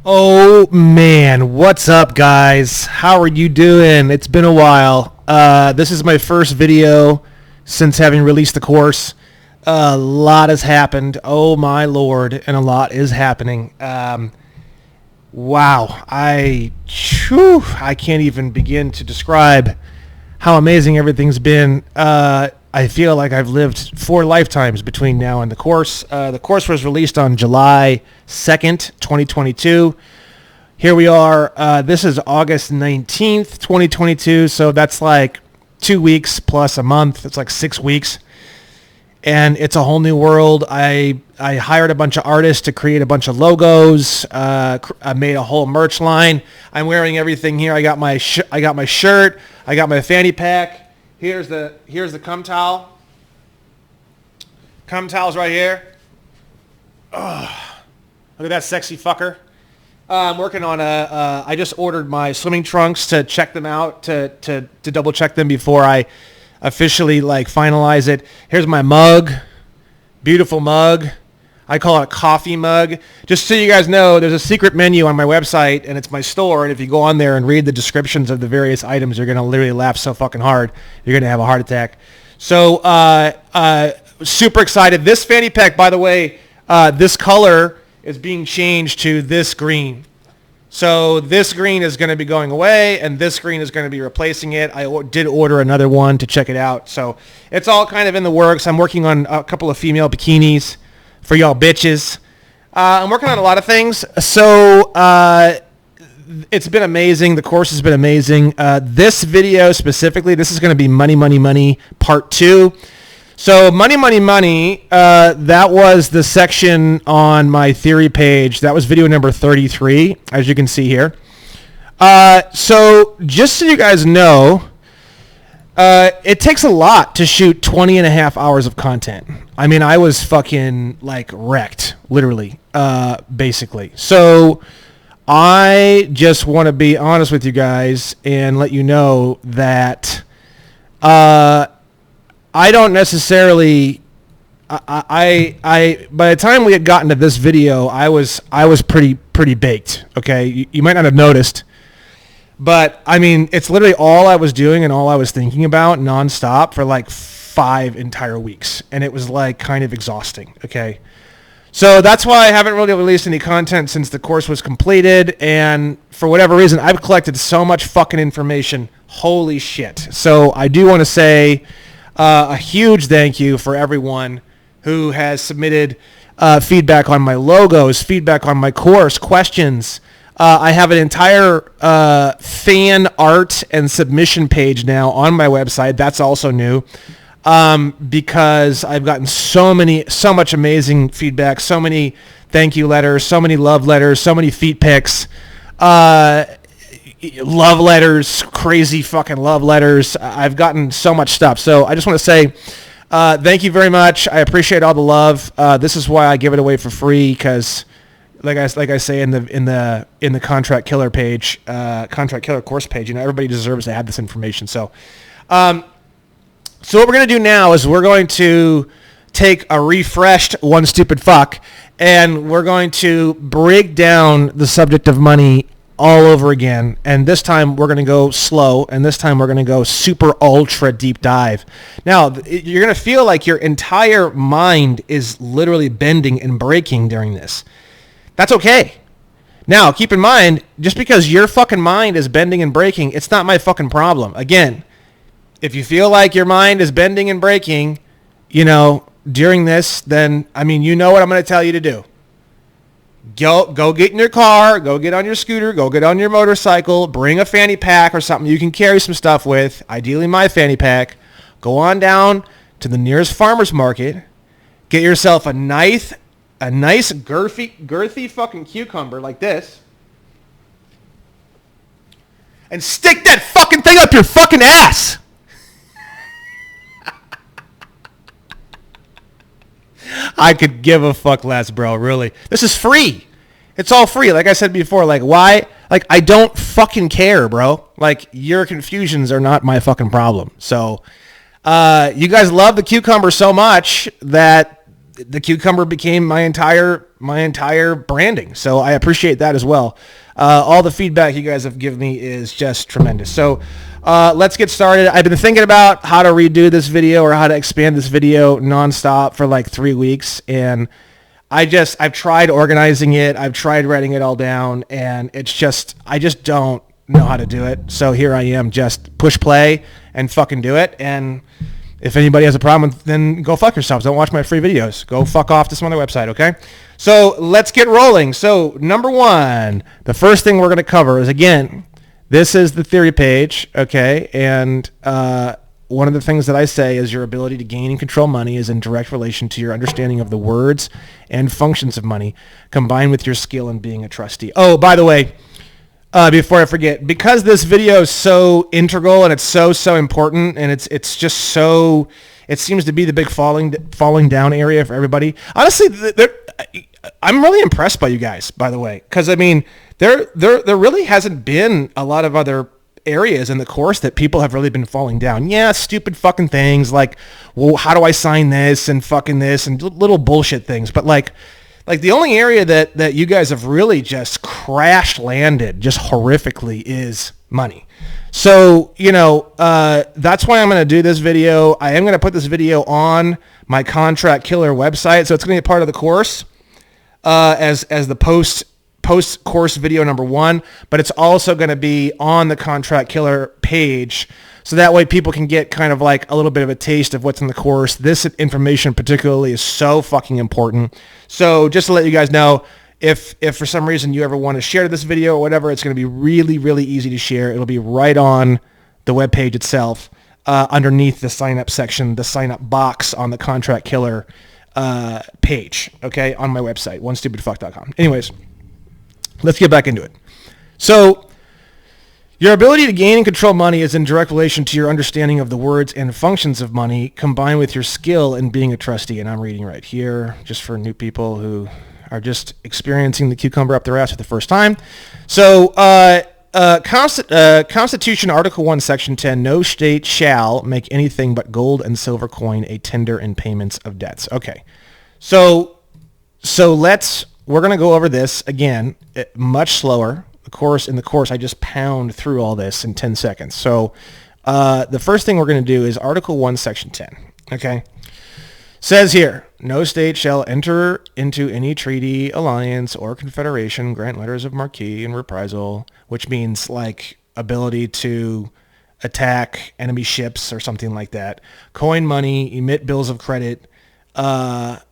Oh man, what's up guys? How are you doing? It's been a while. This is my first video since having released the course. A lot has happened. Oh my lord, and a lot is happening. Wow, I can't even begin to describe how amazing everything's been. I feel like I've lived 4 lifetimes between now and the course. The course was released on July 2nd, 2022. Here we are. This is August 19th, 2022. So that's like 2 weeks plus a month. It's like 6 weeks. And it's a whole new world. I hired a bunch of artists to create a bunch of logos. I made a whole merch line. I'm wearing everything here. I got my shirt. I got my fanny pack. Here's the cum towel. Cum towel's right here. Oh, look at that sexy fucker. I'm working on I just ordered my swimming trunks to check them out, to double check them before I officially finalize it. Here's my mug. Beautiful mug. I call it a coffee mug. Just so you guys know, there's a secret menu on my website, and it's my store. And if you go on there and read the descriptions of the various items, you're going to literally laugh so fucking hard. You're going to have a heart attack. So super excited. This fanny pack, by the way, this color is being changed to this green. So this green is going to be going away, and this green is going to be replacing it. I did order another one to check it out. So it's all kind of in the works. I'm working on a couple of female bikinis for y'all bitches. I'm working on a lot of things. So it's been amazing. The course has been amazing. This video specifically, this is going to be Money, Money, Money Part 2. So Money, Money, Money, that was the section on my theory page. That was video number 33, as you can see here. So just so you guys know, it takes a lot to shoot 20 and a half hours of content. I mean, I was fucking wrecked, literally, basically. So I just want to be honest with you guys and let you know that I don't necessarily. I by the time we had gotten to this video, I was pretty baked. Okay, you might not have noticed. But, I mean, it's literally all I was doing and all I was thinking about nonstop for 5 entire weeks. And it was kind of exhausting, okay? So that's why I haven't really released any content since the course was completed. And for whatever reason, I've collected so much fucking information. Holy shit. So I do want to say a huge thank you for everyone who has submitted feedback on my logos, feedback on my course, questions. I have an entire fan art and submission page now on my website. That's also new because I've gotten so much amazing feedback, so many thank you letters, so many love letters, so many feet pics, love letters, crazy fucking love letters. I've gotten so much stuff. So I just want to say thank you very much. I appreciate all the love. This is why I give it away for free because like I say in the contract killer page, contract killer course page, everybody deserves to have this information. So, so what we're going to do now is we're going to take a refreshed One Stupid Fuck and we're going to break down the subject of money all over again. And this time we're going to go slow, and this time we're going to go super ultra deep dive. Now, you're going to feel like your entire mind is literally bending and breaking during this. That's okay. Now, keep in mind, just because your fucking mind is bending and breaking, it's not my fucking problem. Again, if you feel like your mind is bending and breaking, during this, then, you know what I'm going to tell you to do. Go get in your car, go get on your scooter, go get on your motorcycle, bring a fanny pack or something you can carry some stuff with, ideally my fanny pack. Go on down to the nearest farmer's market, get yourself a nice girthy fucking cucumber like this, and stick that fucking thing up your fucking ass. I could give a fuck less, bro, really. This is free. It's all free. Like I said before, why? I don't fucking care, bro. Your confusions are not my fucking problem. So, you guys love the cucumber so much that the cucumber became my entire branding. So I appreciate that as well. All the feedback you guys have given me is just tremendous. So let's get started. I've been thinking about how to redo this video or how to expand this video nonstop for like 3 weeks, and I've tried organizing it. I've tried writing it all down, and I just don't know how to do it. So here I am, just push play and fucking do it. And if anybody has a problem, then go fuck yourselves. Don't watch my free videos. Go fuck off to some other website, okay? So let's get rolling. So number one, the first thing we're going to cover is, again, this is the theory page, okay? And one of the things that I say is your ability to gain and control money is in direct relation to your understanding of the words and functions of money, combined with your skill in being a trustee. Oh, by the way, before I forget, because this video is so integral and it's so important, and it's just so, it seems to be the big falling down area for everybody. Honestly, I'm really impressed by you guys, by the way, because I mean, there really hasn't been a lot of other areas in the course that people have really been falling down. Yeah, stupid fucking things like, well, how do I sign this and fucking this and little bullshit things, but like the only area that you guys have really just crash landed just horrifically is money. So, that's why I'm going to do this video. I am going to put this video on my Contract Killer website. So it's going to be a part of the course as the post course video number 1, but it's also going to be on the Contract Killer page. So that way people can get kind of like a little bit of a taste of what's in the course. This information particularly is so fucking important. So just to let you guys know, if for some reason you ever want to share this video or whatever, it's going to be really, really easy to share. It'll be right on the webpage itself, underneath the sign up section, the sign up box on the Contract Killer page, okay, on my website, onestupidfuck.com. Anyways, let's get back into it. So your ability to gain and control money is in direct relation to your understanding of the words and functions of money, combined with your skill in being a trustee. And I'm reading right here, just for new people who are just experiencing the cucumber up their ass for the first time. So, Constitution, Article 1, Section 10, no state shall make anything but gold and silver coin a tender in payments of debts. Okay, so we're going to go over this again, much slower. In the course, I just pound through all this in 10 seconds. So the first thing we're going to do is Article 1, Section 10. Okay? Says here, no state shall enter into any treaty, alliance, or confederation, grant letters of marque and reprisal, which means like ability to attack enemy ships or something like that, coin money, emit bills of credit,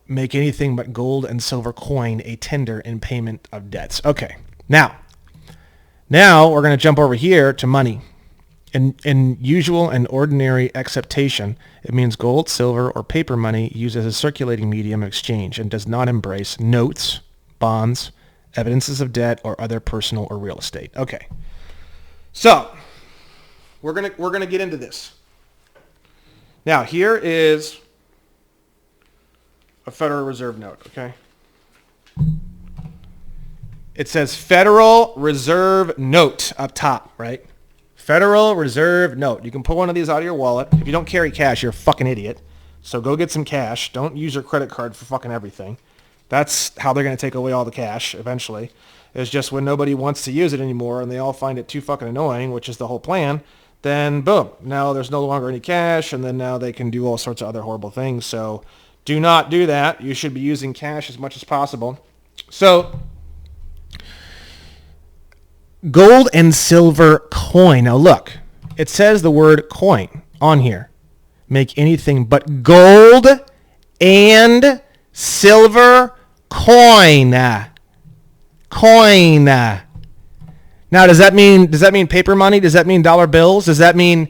make anything but gold and silver coin a tender in payment of debts. Okay. Now we're going to jump over here to money. In usual and ordinary acceptation, it means gold, silver, or paper money used as a circulating medium of exchange and does not embrace notes, bonds, evidences of debt, or other personal or real estate. Okay. So we're gonna get into this. Now here is a Federal Reserve note, okay? It says Federal Reserve Note up top, right? Federal Reserve Note. You can pull one of these out of your wallet. If you don't carry cash, you're a fucking idiot. So go get some cash. Don't use your credit card for fucking everything. That's how they're going to take away all the cash eventually. It's just when nobody wants to use it anymore and they all find it too fucking annoying, which is the whole plan, then boom, now there's no longer any cash, and then now they can do all sorts of other horrible things. So do not do that. You should be using cash as much as possible. So gold and silver coin. Now look, it says the word coin on here. Make anything but gold and silver coin. Coin. Now does that mean paper money? Does that mean dollar bills? Does that mean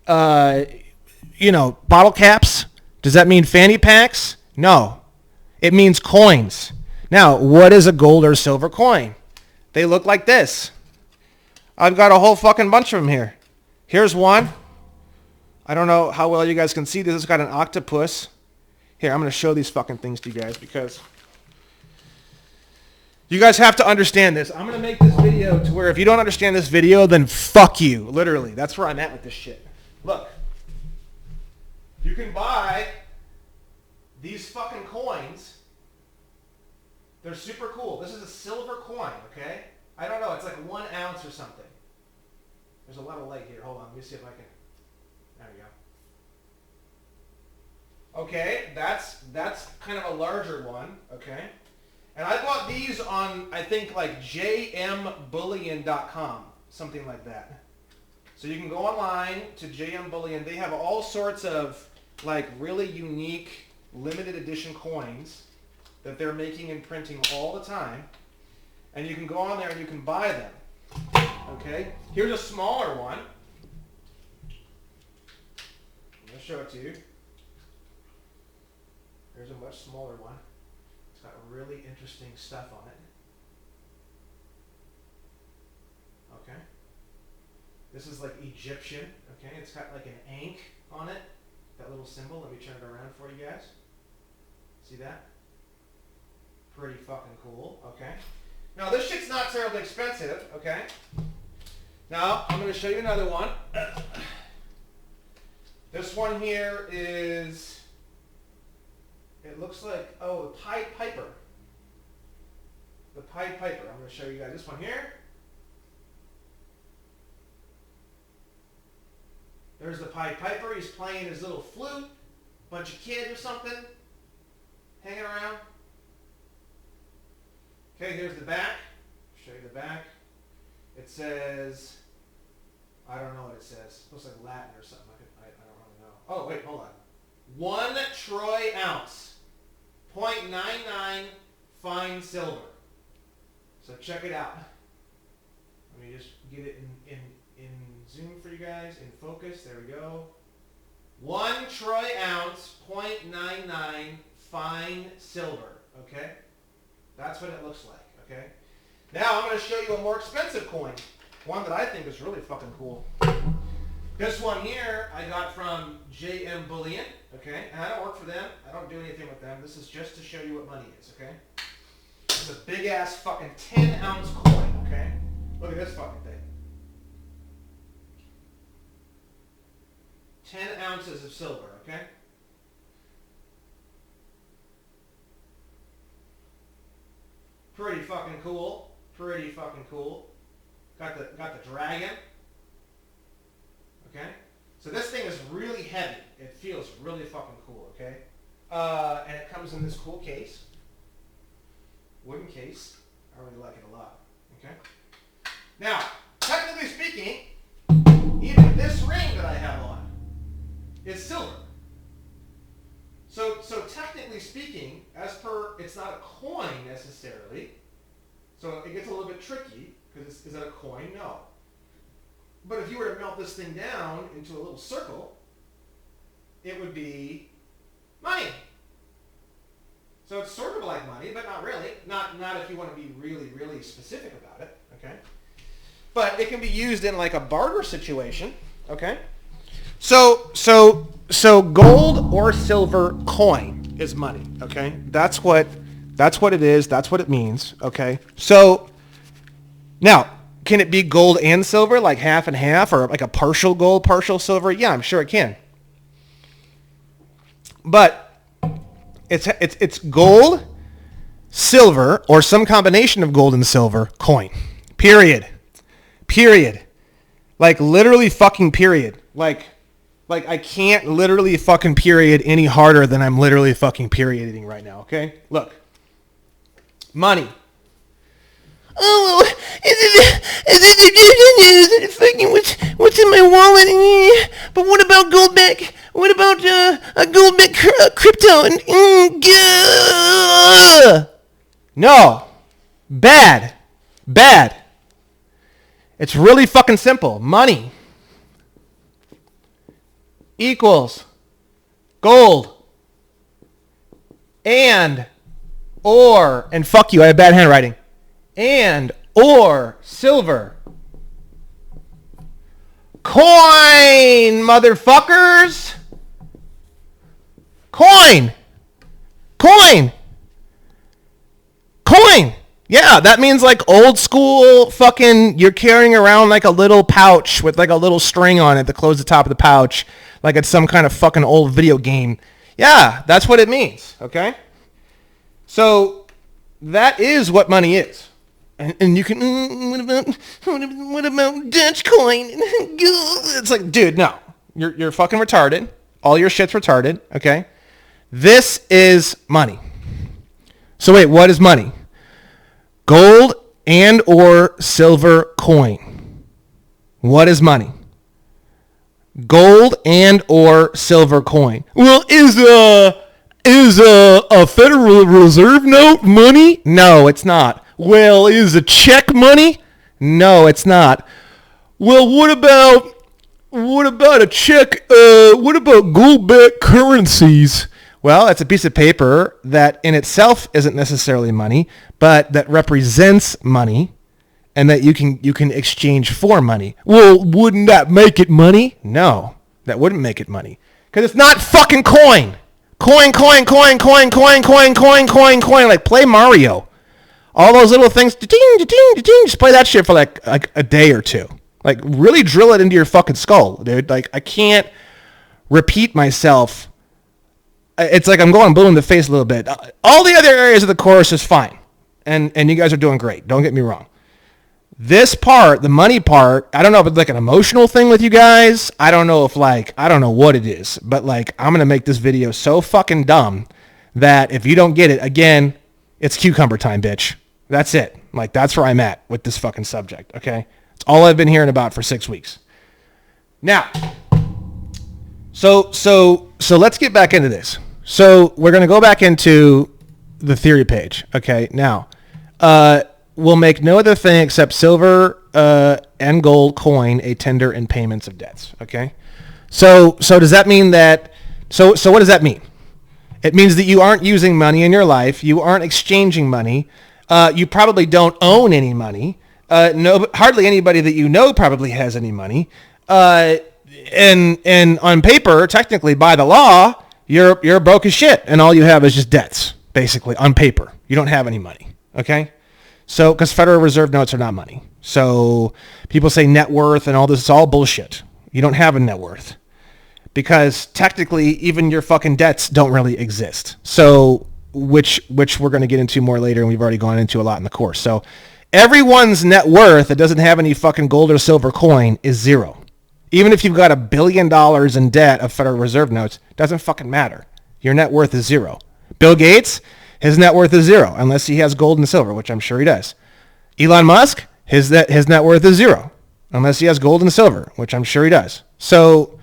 bottle caps? Does that mean fanny packs? No. It means coins. Now, what is a gold or silver coin? They look like this. I've got a whole fucking bunch of them here. Here's one. I don't know how well you guys can see this. It's got an octopus. Here, I'm going to show these fucking things to you guys because you guys have to understand this. I'm going to make this video to where if you don't understand this video, then fuck you. Literally. That's where I'm at with this shit. Look. You can buy these fucking coins, they're super cool. This is a silver coin, okay? I don't know, it's like 1 ounce or something. There's a lot of light here. Hold on, let me see if I can. There we go. Okay, that's kind of a larger one, okay? And I bought these on, I think, like jmbullion.com, something like that. So you can go online to JM Bullion. They have all sorts of like really unique limited edition coins that they're making and printing all the time. And you can go on there and you can buy them. Okay? Here's a smaller one. I'm going to show it to you. Here's a much smaller one. It's got really interesting stuff on it. Okay? This is like Egyptian, okay? It's got like an ankh on it, that little symbol. Let me turn it around for you guys. See that? Pretty fucking cool, okay? Now this shit's not terribly expensive, okay? Now I'm going to show you another one. This one here is, it looks like, oh, the Pied Piper. The Pied Piper. I'm going to show you guys this one here. There's the Pied Piper. He's playing his little flute. Bunch of kids or something hanging around. Okay, here's the back. Show you the back. It says, I don't know what it says. It looks like Latin or something. I don't really know. Oh, wait, hold on. 1 troy ounce. 0.99 fine silver. So check it out. Let me just get it in zoom for you guys, in focus. There we go. 1 troy ounce, 0.99 fine silver. Okay? That's what it looks like. Okay? Now I'm going to show you a more expensive coin. One that I think is really fucking cool. This one here I got from JM Bullion. Okay? And I don't work for them. I don't do anything with them. This is just to show you what money is. Okay? It's a big ass fucking 10-ounce coin. Okay? Look at this fucking thing. 10 ounces of silver, okay? Pretty fucking cool. Pretty fucking cool. Got the dragon. Okay? So this thing is really heavy. It feels really fucking cool, okay? And it comes in this cool case. Wooden case. I really like it a lot. Okay? Now, technically speaking, even this ring that I have on is silver. So technically speaking, as per, it's not a coin necessarily. So it gets a little bit tricky, because is that a coin? No. But if you were to melt this thing down into a little circle, it would be money. So it's sort of like money, but not really. Not if you want to be really, really specific about it, okay? But it can be used in like a barter situation, okay? So gold or silver coin is money, okay? That's what it is. That's what it means, okay? So now, can it be gold and silver, like half and half, or like a partial gold, partial silver? Yeah, I'm sure it can. But it's gold, silver, or some combination of gold and silver coin. Period. Like literally fucking period. Like I can't literally fucking period any harder than I'm literally fucking perioding right now, okay? Look. Money. Oh, what's in my wallet? But what about Goldback? What about a Goldback crypto? No. Bad. It's really fucking simple. Money equals gold and fuck you, I have bad handwriting, and or silver. Coin, motherfuckers. Coin. Yeah, that means like old school fucking, you're carrying around like a little pouch with like a little string on it to close the top of the pouch, like it's some kind of fucking old video game. Yeah, that's what it means, okay? So that is what money is. And you can, what about Dutch coin? It's like, dude, no. You're fucking retarded. All your shit's retarded, okay? This is money. So wait, what is money? Gold and or silver coin. What is money? Gold and or silver coin. Well, is a Federal Reserve note money? No, it's not. Well, is a check money? No, it's not. Well, what about a check? What about gold-backed currencies? Well, it's a piece of paper that in itself isn't necessarily money, but that represents money, and that you can exchange for money. Well, wouldn't that make it money? No, that wouldn't make it money, because it's not fucking coin. Coin, like play Mario. All those little things, just play that shit for like a day or two. Like really drill it into your fucking skull, dude. Like I can't repeat myself. It's like I'm going blue in the face a little bit. All the other areas of the course is fine. And you guys are doing great. Don't get me wrong. This part, the money part, I don't know if it's like an emotional thing with you guys. I don't know what it is. But like, I'm going to make this video so fucking dumb that if you don't get it, again, it's cucumber time, bitch. That's it. Like, that's where I'm at with this fucking subject, okay? It's all I've been hearing about for 6 weeks. Now, so let's get back into this. So we're going to go back into the theory page. Okay. Now, we'll make no other thing except silver and gold coin a tender in payments of debts. Okay. So does that mean that, so what does that mean? It means that you aren't using money in your life. You aren't exchanging money. You probably don't own any money. No, hardly anybody that you know probably has any money. And on paper, technically by the law, you're broke as shit, and all you have is just debts, basically, on paper. You don't have any money, okay? So, because Federal Reserve notes are not money. So people say net worth and all this is all bullshit. You don't have a net worth. Because technically, even your fucking debts don't really exist. So, which we're going to get into more later, and we've already gone into a lot in the course. So, everyone's net worth that doesn't have any fucking gold or silver coin is zero. Even if you've got $1 billion in debt of Federal Reserve notes, doesn't fucking matter. Your net worth is zero. Bill Gates, his net worth is zero, unless he has gold and silver, which I'm sure he does. Elon Musk, his net worth is zero, unless he has gold and silver, which I'm sure he does. So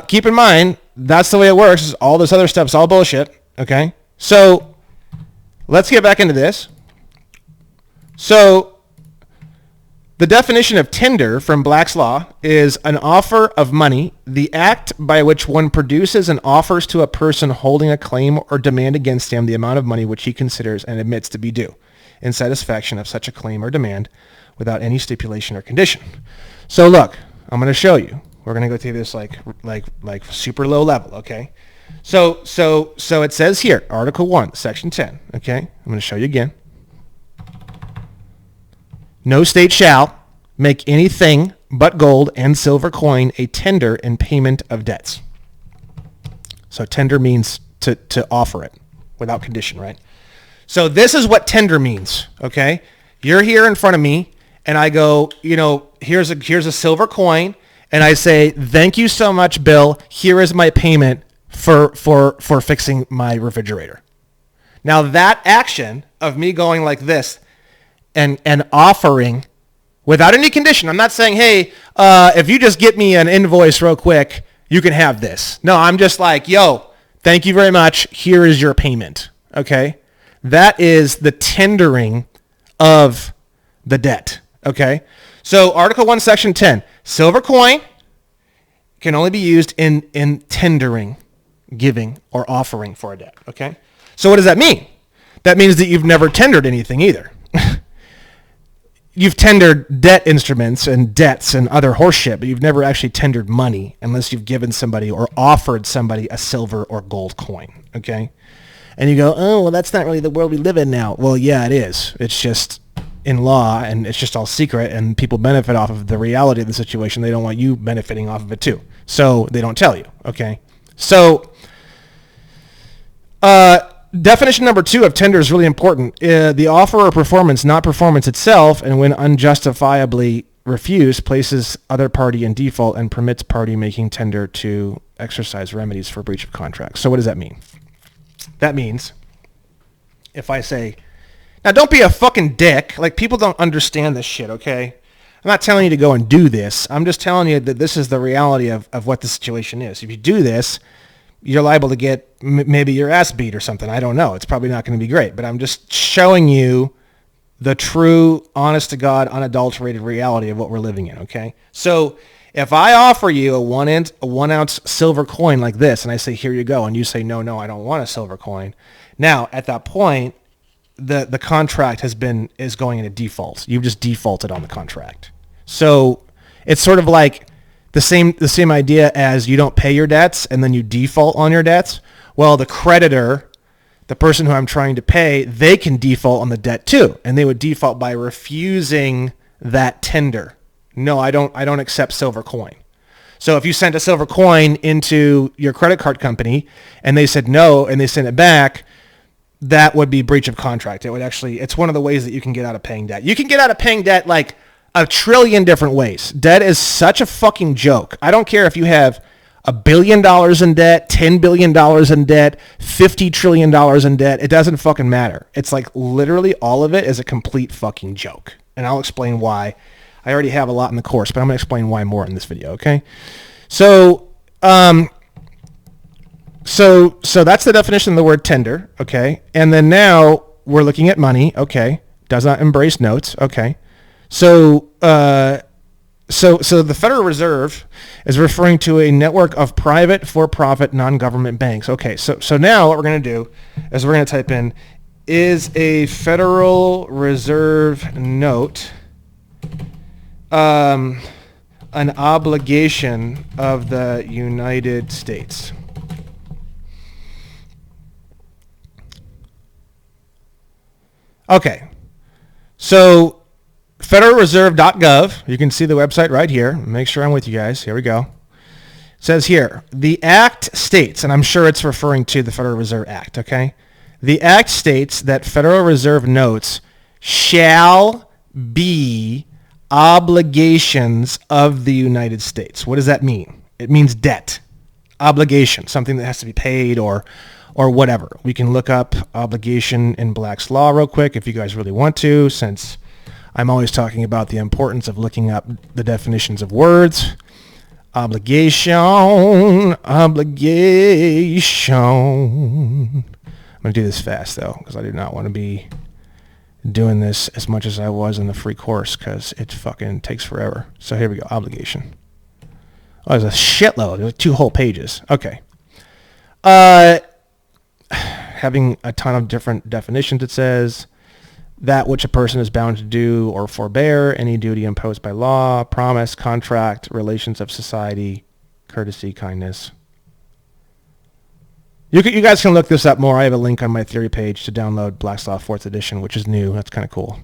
keep in mind, that's the way it works. All this other stuff's all bullshit, okay? So let's get back into this. So the definition of tender from Black's Law is an offer of money, the act by which one produces and offers to a person holding a claim or demand against him the amount of money which he considers and admits to be due in satisfaction of such a claim or demand without any stipulation or condition. So look, I'm going to show you. We're going to go through this like super low level, okay? So it says here, Article 1, Section 10, okay? I'm going to show you again. No state shall make anything but gold and silver coin a tender in payment of debts. So tender means to offer it without condition, right? So this is what tender means, okay? You're here in front of me, and I go, here's a silver coin, and I say, thank you so much, Bill. Here is my payment for fixing my refrigerator. Now that action of me going like this, and offering without any condition. I'm not saying, hey, if you just get me an invoice real quick, you can have this. No, I'm just like, yo, thank you very much. Here is your payment. Okay. That is the tendering of the debt. Okay. So Article 1, Section 10, silver coin can only be used in tendering, giving, or offering for a debt. Okay. So what does that mean? That means that you've never tendered anything either. You've tendered debt instruments and debts and other horseshit, but you've never actually tendered money unless you've given somebody or offered somebody a silver or gold coin, okay? And you go, oh, well, that's not really the world we live in now. Well, yeah, it is. It's just in law, and it's just all secret, and people benefit off of the reality of the situation. They don't want you benefiting off of it, too. So they don't tell you, okay? So Definition number 2 of tender is really important. The offer or performance, not performance itself, and when unjustifiably refused, places other party in default and permits party making tender to exercise remedies for breach of contract. So what does that mean? That means if I say, now don't be a fucking dick. Like, people don't understand this shit, okay? I'm not telling you to go and do this. I'm just telling you that this is the reality of what the situation is. If you do this, you're liable to get maybe your ass beat or something. I don't know. It's probably not going to be great, but I'm just showing you the true, honest to God, unadulterated reality of what we're living in, okay? So if I offer you a 1 ounce silver coin like this, and I say, here you go, and you say, no, I don't want a silver coin. Now, at that point, the contract is going into default. You've just defaulted on the contract. So it's sort of like the same idea as you don't pay your debts and then you default on your debts. Well, the creditor, the person who I'm trying to pay, they can default on the debt too, and they would default by refusing that tender. No, I don't accept silver coin. So if you sent a silver coin into your credit card company and they said no and they sent it back, that would be breach of contract. It's one of the ways that you can get out of paying debt. You can get out of paying debt like a trillion different ways. Debt is such a fucking joke. I don't care if you have $1 billion in debt, $10 billion in debt, $50 trillion in debt. It doesn't fucking matter. It's like literally all of it is a complete fucking joke. And I'll explain why. I already have a lot in the course, but I'm going to explain why more in this video, okay? So that's the definition of the word tender, okay? And then now we're looking at money, okay? Does not embrace notes, okay? So the Federal Reserve is referring to a network of private, for-profit, non-government banks. Okay, so now what we're going to do is we're going to type in, is a Federal Reserve note an obligation of the United States? Okay, so federalreserve.gov, you can see the website right here. Make sure I'm with you guys. Here we go. It says here, the Act states, and I'm sure it's referring to the Federal Reserve Act, okay? The Act states that Federal Reserve notes shall be obligations of the United States. What does that mean? It means debt, obligation, something that has to be paid or whatever. We can look up obligation in Black's Law real quick if you guys really want to, since I'm always talking about the importance of looking up the definitions of words. Obligation. I'm going to do this fast, though, because I do not want to be doing this as much as I was in the free course, because it fucking takes forever. So here we go. Obligation. Oh, there's a shitload. There's 2 whole pages. Okay. Having a ton of different definitions, it says that which a person is bound to do or forbear, any duty imposed by law, promise, contract, relations of society, courtesy, kindness. You guys can look this up more. I have a link on my theory page to download Black's Law 4th edition, which is new. That's kind of cool.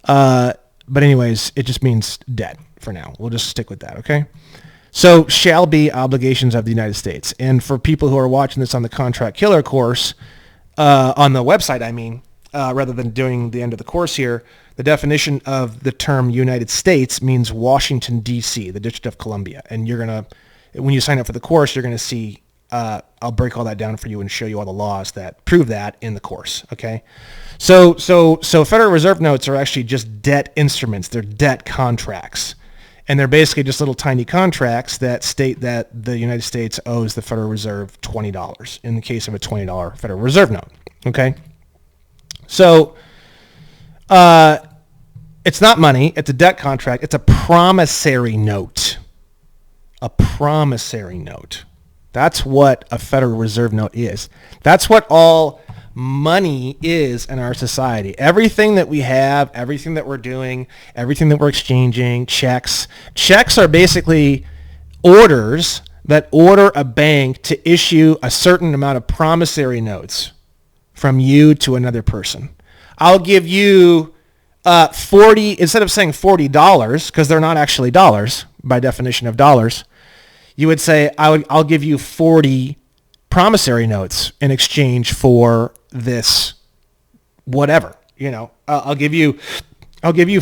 But anyways, it just means debt for now. We'll just stick with that, okay? So shall be obligations of the United States. And for people who are watching this on the Contract Killer course, on the website, I mean, rather than doing the end of the course here, the definition of the term United States means Washington, D.C., the District of Columbia. And you're going to, when you sign up for the course, you're going to see, I'll break all that down for you and show you all the laws that prove that in the course, okay? So Federal Reserve notes are actually just debt instruments. They're debt contracts. And they're basically just little tiny contracts that state that the United States owes the Federal Reserve $20 in the case of a $20 Federal Reserve note, okay? So it's not money. It's a debt contract. It's a promissory note. A promissory note. That's what a Federal Reserve note is. That's what all money is in our society. Everything that we have, everything that we're doing, everything that we're exchanging, checks. Checks are basically orders that order a bank to issue a certain amount of promissory notes from you to another person. I'll give you 40, instead of saying $40, because they're not actually dollars by definition of dollars, you would say, I'll give you 40 promissory notes in exchange for this whatever. You know, I'll give you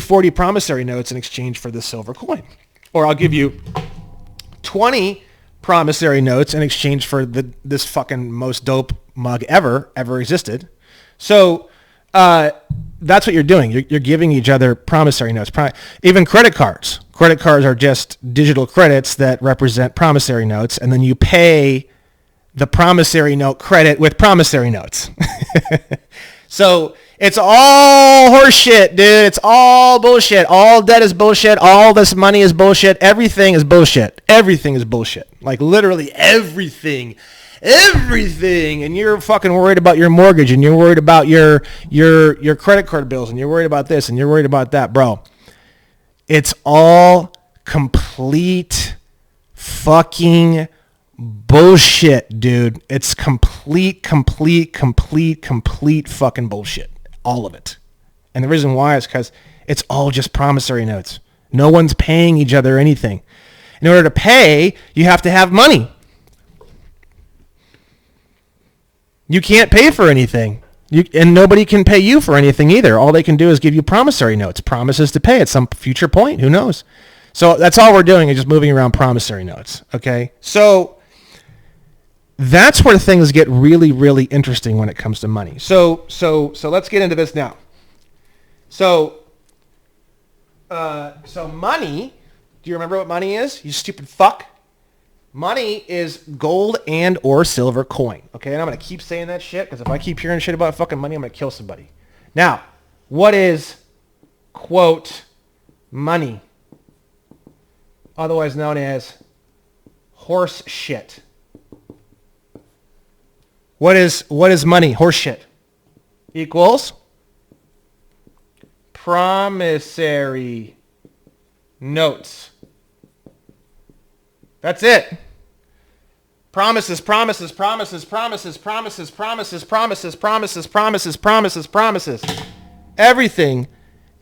40 promissory notes in exchange for this silver coin, or I'll give you 20 promissory notes in exchange for this fucking most dope mug ever existed. So that's what you're doing. You're giving each other promissory notes. Even credit cards. Credit cards are just digital credits that represent promissory notes, and then you pay the promissory note credit with promissory notes. So it's all horseshit, dude. It's all bullshit. All debt is bullshit. All this money is bullshit. Everything is bullshit. Everything is bullshit. Like literally everything. And you're fucking worried about your mortgage, and you're worried about your credit card bills, and you're worried about this, and you're worried about that, bro. It's all complete fucking bullshit, dude. It's complete fucking bullshit. All of it. And the reason why is because it's all just promissory notes. No one's paying each other anything. In order to pay, you have to have money. You can't pay for anything. And nobody can pay you for anything either. All they can do is give you promissory notes, promises to pay at some future point. Who knows? So that's all we're doing is just moving around promissory notes. Okay? So that's where things get really, really interesting when it comes to money. So let's get into this now. So money, do you remember what money is? You stupid fuck. Money is gold and or silver coin. Okay, and I'm going to keep saying that shit because if I keep hearing shit about fucking money, I'm going to kill somebody. Now, what is, quote, money? Otherwise known as horse shit. What is money? Horse shit. Equals promissory notes. That's it. Promises. Everything,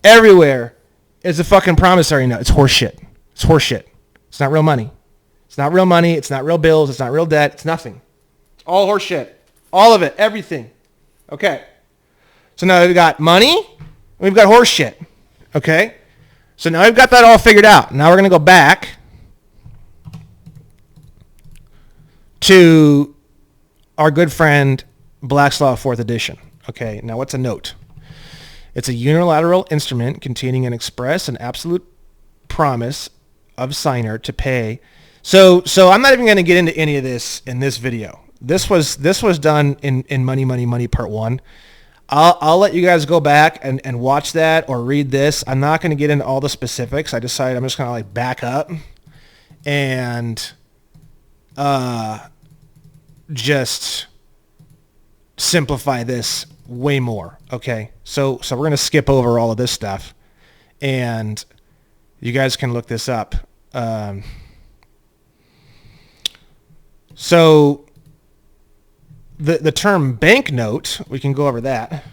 everywhere is a fucking promissory note. It's horseshit. It's horseshit. It's not real money. It's not real money. It's not real bills. It's not real debt. It's nothing. It's all horseshit. All of it. Everything. Okay. So now we've got money. And we've got horseshit. Okay. So now we've got that all figured out. Now we're going to go back to our good friend Black's Law 4th edition. Okay, now what's a note? It's a unilateral instrument containing an express and absolute promise of signer to pay. So I'm not even going to get into any of this in this video. This was done in Money Part 1. I'll let you guys go back and watch that or read this. I'm not going to get into all the specifics. I decided I'm just going to like back up and just simplify this way more. Okay, so we're gonna skip over all of this stuff, and you guys can look this up. So the term banknote, we can go over that.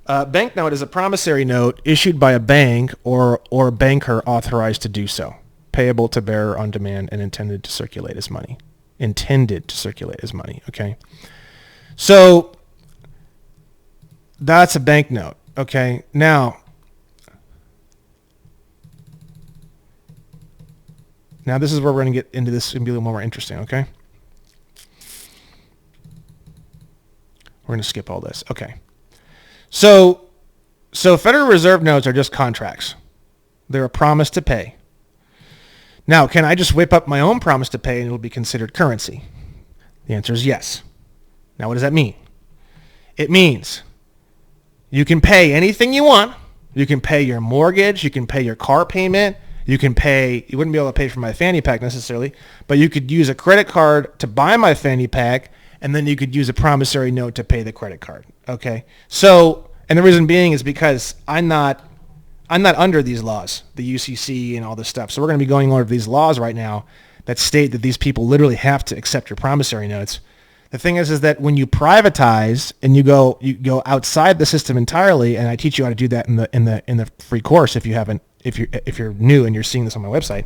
Banknote is a promissory note issued by a bank or banker authorized to do so, payable to bearer on demand and intended to circulate as money. Okay? So that's a banknote, okay? Now this is where we're going to get into this and be a little more interesting, okay? We're going to skip all this. Okay. So Federal Reserve notes are just contracts. They're a promise to pay. Now, can I just whip up my own promise to pay and it'll be considered currency? The answer is yes. Now, what does that mean? It means you can pay anything you want. You can pay your mortgage. You can pay your car payment. You wouldn't be able to pay for my fanny pack necessarily, but you could use a credit card to buy my fanny pack, and then you could use a promissory note to pay the credit card. Okay? So, and the reason being is because I'm not under these laws, the UCC and all this stuff. So we're going to be going over these laws right now that state that these people literally have to accept your promissory notes. The thing is that when you privatize and you go outside the system entirely, and I teach you how to do that in the free course if you're new and you're seeing this on my website.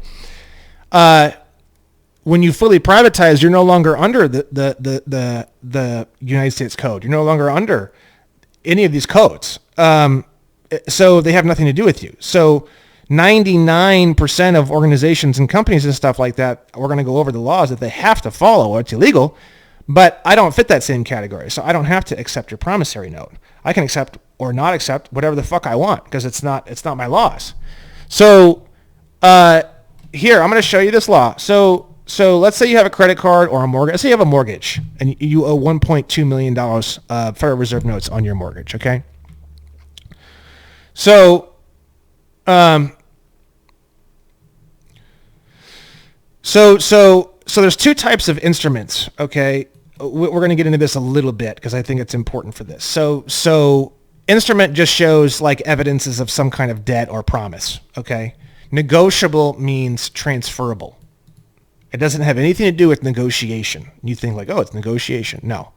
when you fully privatize, you're no longer under the United States code. You're no longer under any of these codes. So they have nothing to do with you. So 99% of organizations and companies and stuff like that, we're going to go over the laws that they have to follow, or it's illegal. But I don't fit that same category, so I don't have to accept your promissory note. I can accept or not accept whatever the fuck I want because it's not my laws. So here, I'm going to show you this law. So let's say you have a credit card or a mortgage. Let's say you have a mortgage and you owe $1.2 million Federal Reserve notes on your mortgage, okay? So So there's two types of instruments, okay? We're going to get into this a little bit because I think it's important for this. So instrument just shows like evidences of some kind of debt or promise, okay? Negotiable means transferable. It doesn't have anything to do with negotiation. You think like, oh, it's negotiation. No.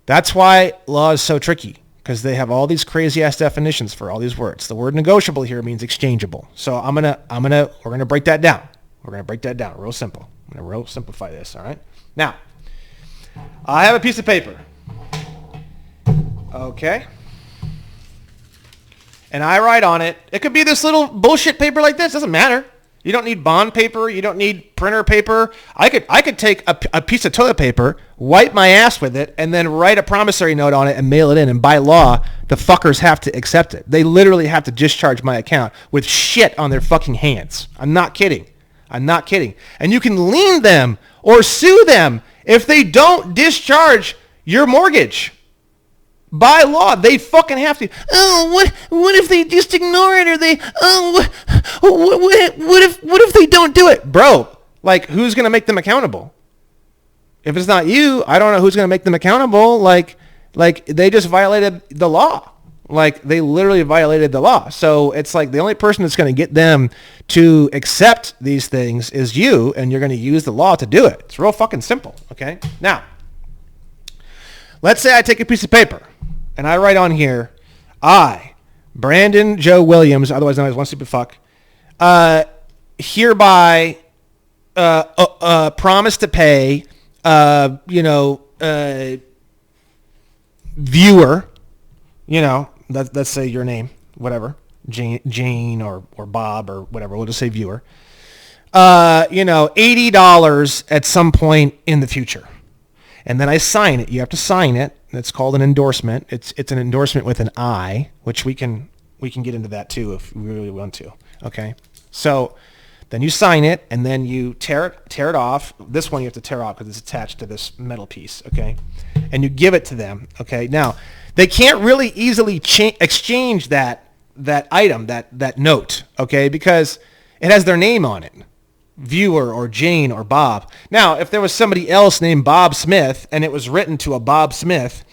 That's why law is so tricky, because they have all these crazy ass definitions for all these words. The word negotiable here means exchangeable. So we're gonna break that down. We're gonna break that down real simple. I'm gonna real simplify this, all right? Now, I have a piece of paper. Okay. And I write on it. It could be this little bullshit paper like this. Doesn't matter. You don't need bond paper. You don't need printer paper. I could take a piece of toilet paper, wipe my ass with it, and then write a promissory note on it and mail it in. And by law, the fuckers have to accept it. They literally have to discharge my account with shit on their fucking hands. I'm not kidding. I'm not kidding. And you can lien them or sue them if they don't discharge your mortgage. By law, they fucking have to. Oh, what if they just ignore it, or they? Oh, what if they don't do it, bro? Like, who's gonna make them accountable? If it's not you, I don't know who's gonna make them accountable. Like they just violated the law. Like, they literally violated the law. So it's like the only person that's gonna get them to accept these things is you, and you're gonna use the law to do it. It's real fucking simple. Okay. Now, let's say I take a piece of paper. And I write on here, I, Brandon Joe Williams, otherwise known as One Stupid Fuck, hereby promise to pay, viewer, let's say your name, whatever, Jane or Bob or whatever, we'll just say viewer, $80 at some point in the future. And then I sign it. You have to sign it. It's called an endorsement. It's an endorsement with an I, which we can get into that too if we really want to. Okay. So then you sign it, and then you tear it off. This one you have to tear off because it's attached to this metal piece. Okay. And you give it to them. Okay. Now they can't really easily exchange that item, that note. Okay, because it has their name on it. Viewer or Jane or Bob. Now, if there was somebody else named Bob Smith and it was written to a Bob Smith,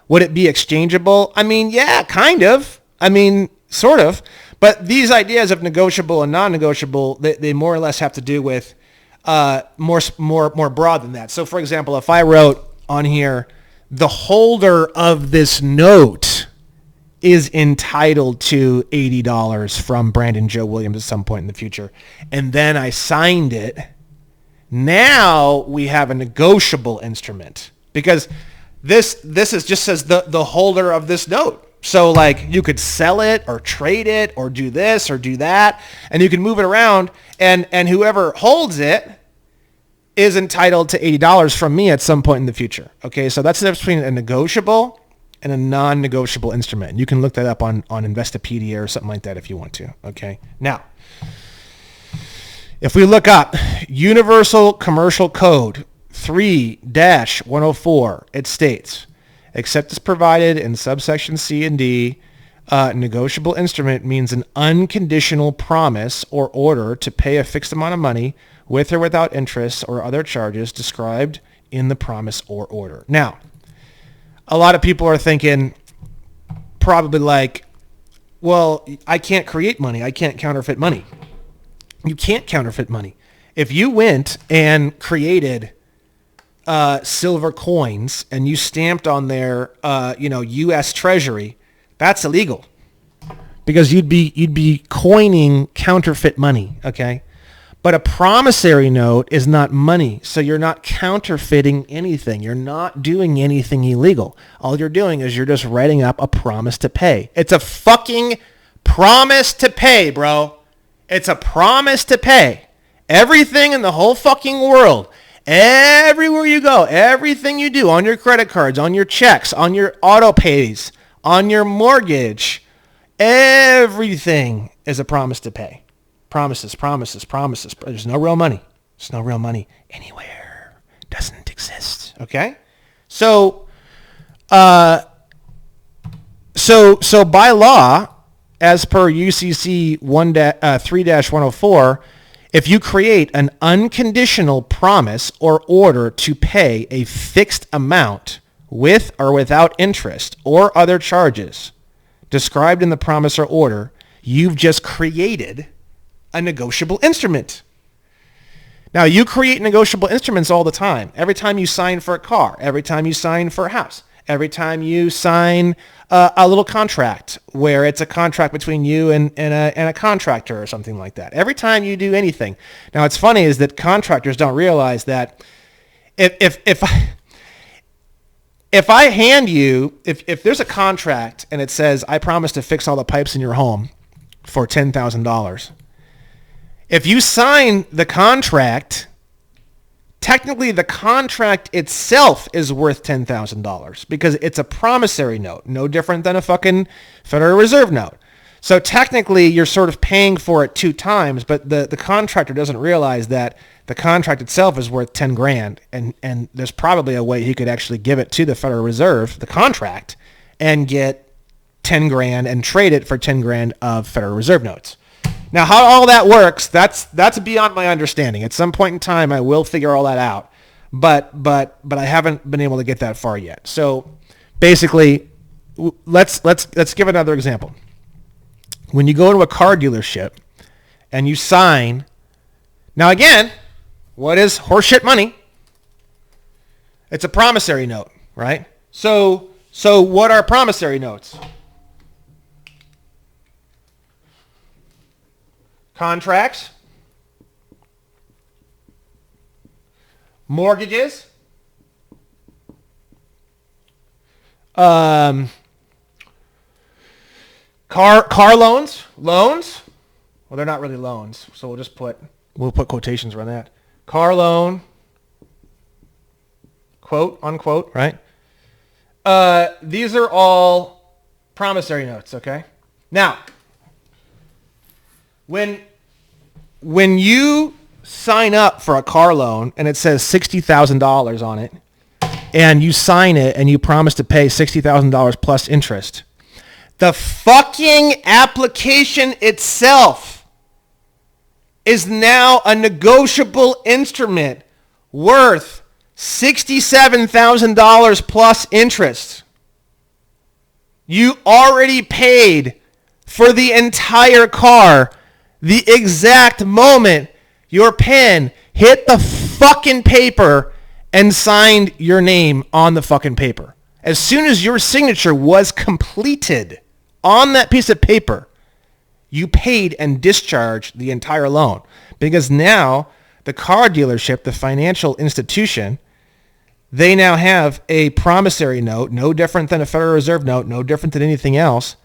would it be exchangeable? I mean, yeah, kind of. I mean, sort of. But these ideas of negotiable and non-negotiable, they more or less have to do with more broad than that. So, for example, if I wrote on here, the holder of this note is entitled to $80 from Brandon Joe Williams at some point in the future, and then I signed it, now we have a negotiable instrument, because this is just says the holder of this note. So like you could sell it or trade it or do this or do that, and you can move it around, and whoever holds it is entitled to $80 from me at some point in the future. Okay, so that's the difference between a negotiable and a non-negotiable instrument. You can look that up on Investopedia or something like that if you want to. Okay. Now, if we look up Universal Commercial Code 3-104, it states, except as provided in subsection C and D, negotiable instrument means an unconditional promise or order to pay a fixed amount of money with or without interest or other charges described in the promise or order. Now, a lot of people are thinking probably like, well, I can't create money. I can't counterfeit money. You can't counterfeit money. If you went and created silver coins and you stamped on their, U.S. Treasury, that's illegal, because you'd be coining counterfeit money. Okay. But a promissory note is not money, so you're not counterfeiting anything. You're not doing anything illegal. All you're doing is you're just writing up a promise to pay. It's a fucking promise to pay, bro. It's a promise to pay. Everything in the whole fucking world, everywhere you go, everything you do on your credit cards, on your checks, on your auto pays, on your mortgage, everything is a promise to pay. Promises, promises, promises. There's no real money. There's no real money anywhere. Doesn't exist. Okay? So by law, as per UCC 3-104, if you create an unconditional promise or order to pay a fixed amount with or without interest or other charges described in the promise or order, you've just created a negotiable instrument. Now, you create negotiable instruments all the time. Every time you sign for a car, every time you sign for a house, every time you sign a little contract where it's a contract between you and a contractor or something like that. Every time you do anything. Now, what's funny is that contractors don't realize that if I hand you, if there's a contract and it says, I promise to fix all the pipes in your home for $10,000, if you sign the contract, technically the contract itself is worth $10,000 because it's a promissory note, no different than a fucking Federal Reserve note. So technically you're sort of paying for it two times, but the contractor doesn't realize that the contract itself is worth 10 grand and there's probably a way he could actually give it to the Federal Reserve, the contract, and get 10 grand and trade it for 10 grand of Federal Reserve notes. Now, how all that works, that's beyond my understanding. At some point in time, I will figure all that out, but I haven't been able to get that far yet. So, basically, let's give another example. When you go to a car dealership and you sign, now again, what is horseshit money? It's a promissory note, right? So what are promissory notes? Contracts, mortgages, car loans. Well, they're not really loans, so we'll put quotations around that. Car loan, quote unquote, right? These are all promissory notes. Okay, now. When you sign up for a car loan and it says $60,000 on it, and you sign it and you promise to pay $60,000 plus interest, the fucking application itself is now a negotiable instrument worth $67,000 plus interest. You already paid for the entire car the exact moment your pen hit the fucking paper and signed your name on the fucking paper. As soon as your signature was completed on that piece of paper, you paid and discharged the entire loan. Because now the car dealership, the financial institution, they now have a promissory note, no different than a Federal Reserve note, no different than anything else,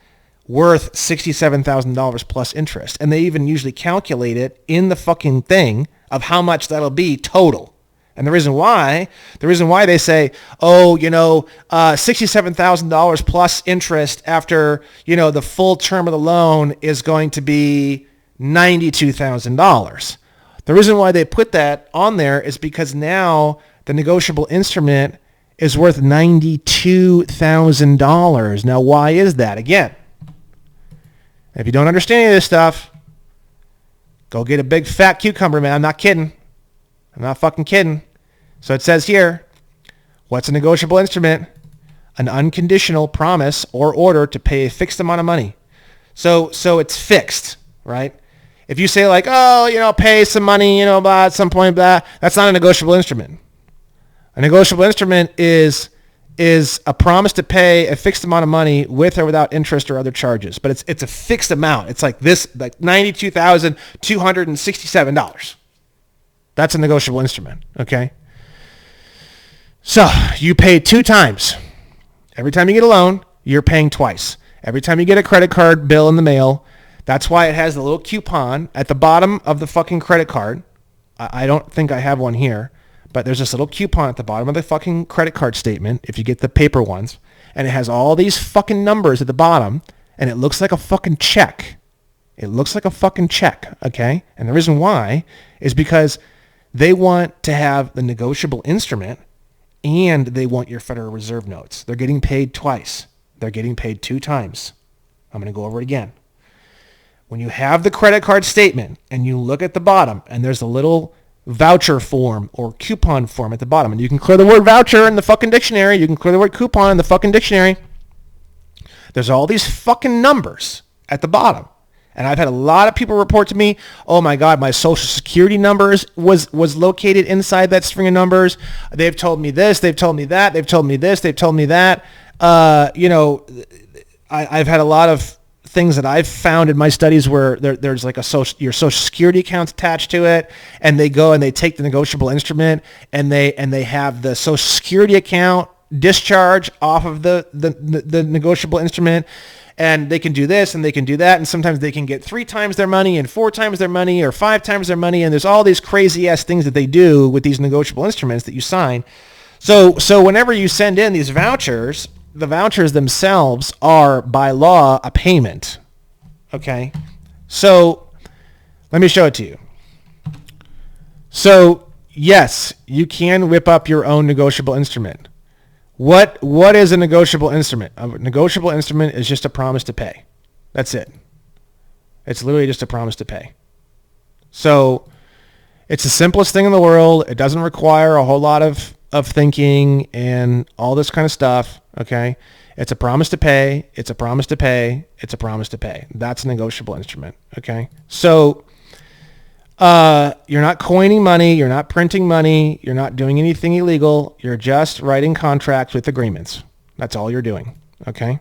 worth $67,000 plus interest. And they even usually calculate it in the fucking thing of how much that'll be total. And the reason why they say, $67,000 plus interest after, the full term of the loan is going to be $92,000. The reason why they put that on there is because now the negotiable instrument is worth $92,000. Now, why is that? Again, if you don't understand any of this stuff, go get a big fat cucumber, man. I'm not kidding. I'm not fucking kidding. So it says here, what's a negotiable instrument? An unconditional promise or order to pay a fixed amount of money. So it's fixed, right? If you say like, pay some money, blah, at some point, blah, that's not a negotiable instrument. A negotiable instrument is a promise to pay a fixed amount of money with or without interest or other charges. But it's a fixed amount. It's like this, like $92,267. That's a negotiable instrument, okay? So you pay 2 times. Every time you get a loan, you're paying twice. Every time you get a credit card bill in the mail, that's why it has the little coupon at the bottom of the fucking credit card. I don't think I have one here, but there's this little coupon at the bottom of the fucking credit card statement if you get the paper ones, and it has all these fucking numbers at the bottom, and it looks like a fucking check. It looks like a fucking check, okay? And the reason why is because they want to have the negotiable instrument and they want your Federal Reserve notes. They're getting paid twice. They're getting paid 2 times. I'm going to go over it again. When you have the credit card statement and you look at the bottom and there's a little voucher form or coupon form at the bottom, and you can clear the word voucher in the fucking dictionary. You can clear the word coupon in the fucking dictionary. There's all these fucking numbers at the bottom. And I've had a lot of people report to me, oh my God, my social security numbers was located inside that string of numbers. They've told me this, they've told me that, they've told me this, they've told me that. I've had a lot of things that I've found in my studies where there's like your social security account's attached to it, and they go and they take the negotiable instrument and they have the social security account discharge off of the negotiable instrument. And they can do this and they can do that. And sometimes they can get 3 times their money and 4 times their money or 5 times their money. And there's all these crazy ass things that they do with these negotiable instruments that you sign. So whenever you send in these vouchers, the vouchers themselves are by law a payment. Okay. So let me show it to you. So yes, you can whip up your own negotiable instrument. What is a negotiable instrument? A negotiable instrument is just a promise to pay. That's it. It's literally just a promise to pay. So it's the simplest thing in the world. It doesn't require a whole lot of thinking and all this kind of stuff. Okay. It's a promise to pay. It's a promise to pay. It's a promise to pay. That's a negotiable instrument. Okay. So you're not coining money. You're not printing money. You're not doing anything illegal. You're just writing contracts with agreements. That's all you're doing. Okay.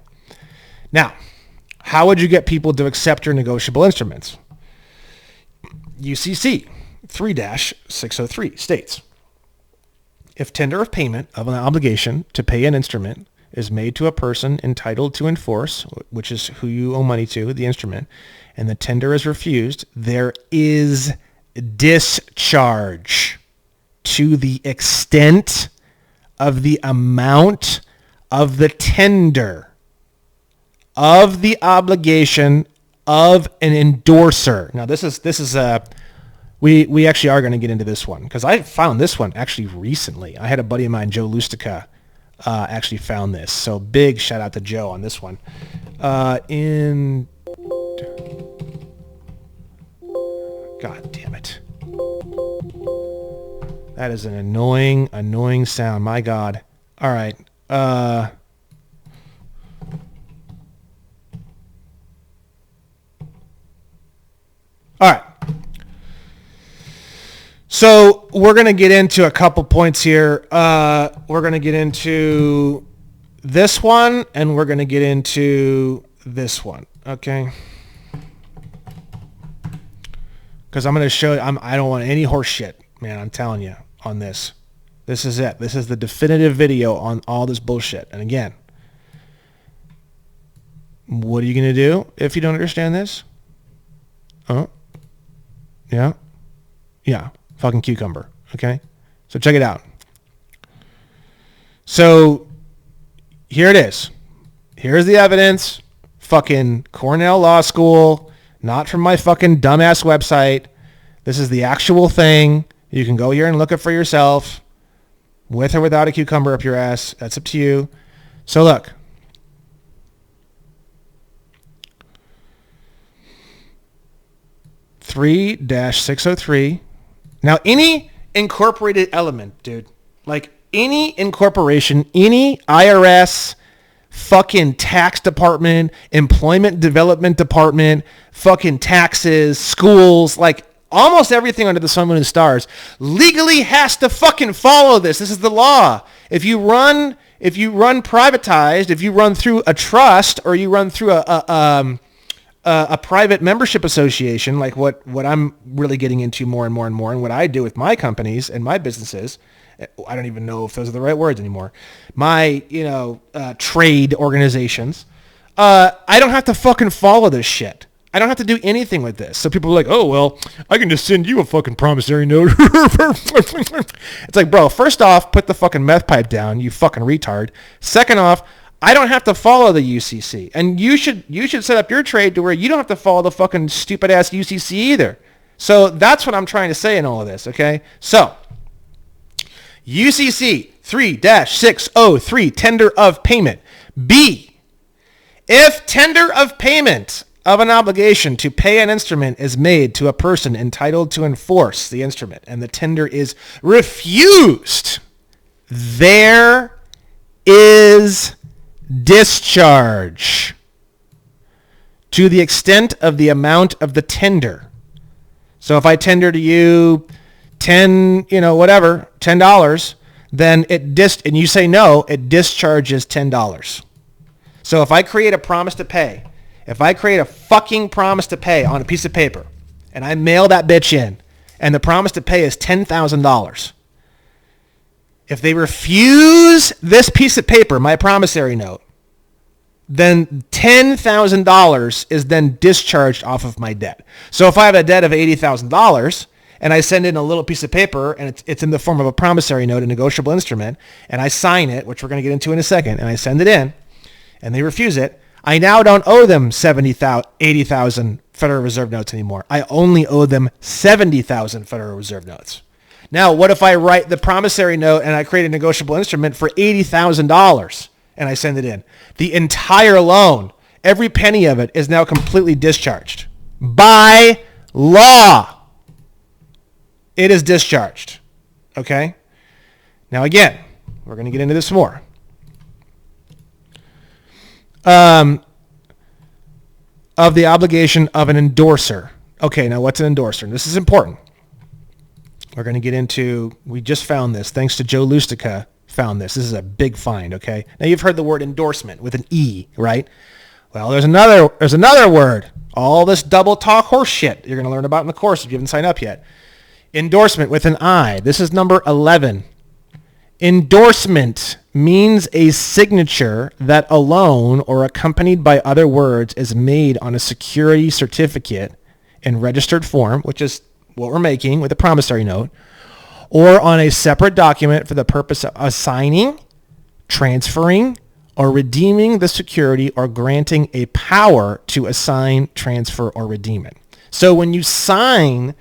Now, how would you get people to accept your negotiable instruments? UCC 3-603 states, if tender of payment of an obligation to pay an instrument is made to a person entitled to enforce, which is who you owe money to, the instrument, and the tender is refused, there is discharge to the extent of the amount of the tender of the obligation of an endorser. Now this is we actually are going to get into this one because I found this one actually recently. I had a buddy of mine, Joe Lustica, actually found this. So big shout out to Joe on this one. God damn it. That is an annoying sound. My God. All right. All right. So we're going to get into a couple points here. We're going to get into this one and we're going to get into this one. Okay. Because I'm going to show you, I don't want any horse shit, man. I'm telling you on this. This is it. This is the definitive video on all this bullshit. And again, what are you going to do if you don't understand this? Oh, yeah. Yeah. Fucking cucumber. Okay. So check it out. So here it is. Here's the evidence. Fucking Cornell Law School. Not from my fucking dumbass website. This is the actual thing. You can go here and look it for yourself. With or without a cucumber up your ass. That's up to you. So look. (3-603). Now any incorporated element, dude. Like any incorporation, any IRS, fucking tax department, employment development department, fucking taxes, schools, like almost everything under the sun, moon, and stars legally has to fucking follow this. This is the law. If you run privatized, if you run through a trust or you run through a a private membership association, like what I'm really getting into more and more and more, and what I do with my companies and my businesses, I don't even know if those are the right words anymore. My, trade organizations, I don't have to fucking follow this shit. I don't have to do anything with this. So people are like, oh, well, I can just send you a fucking promissory note. It's like, bro, first off, put the fucking meth pipe down, you fucking retard. Second off, I don't have to follow the UCC. And you should set up your trade to where you don't have to follow the fucking stupid ass UCC either. So that's what I'm trying to say in all of this, okay? So, UCC 3-603, tender of payment. B, if tender of payment of an obligation to pay an instrument is made to a person entitled to enforce the instrument and the tender is refused, there is discharge to the extent of the amount of the tender. So if I tender to you $10, then and you say no, it discharges $10. So if I create a promise to pay, if I create a fucking promise to pay on a piece of paper and I mail that bitch in and the promise to pay is $10,000, if they refuse this piece of paper, my promissory note, then $10,000 is then discharged off of my debt. So if I have a debt of $80,000 and I send in a little piece of paper and it's in the form of a promissory note, a negotiable instrument, and I sign it, which we're going to get into in a second, and I send it in and they refuse it, I now don't owe them 80,000 Federal Reserve notes anymore. I only owe them 70,000 Federal Reserve notes. Now, what if I write the promissory note and I create a negotiable instrument for $80,000 and I send it in? The entire loan, every penny of it, is now completely discharged. By law, it is discharged. Okay? Now, again, we're going to get into this more. Of the obligation of an endorser. Okay, now what's an endorser? This is important. We're going to get into, we just found this, thanks to Joe Lustica found this. This is a big find, okay? Now you've heard the word endorsement with an E, right? Well, there's another word. All this double talk horse shit you're going to learn about in the course if you haven't signed up yet. Endorsement with an I. This is number 11. Endorsement means a signature that alone or accompanied by other words is made on a security certificate in registered form, which is what we're making with a promissory note, or on a separate document for the purpose of assigning, transferring, or redeeming the security or granting a power to assign, transfer, or redeem it. So when you sign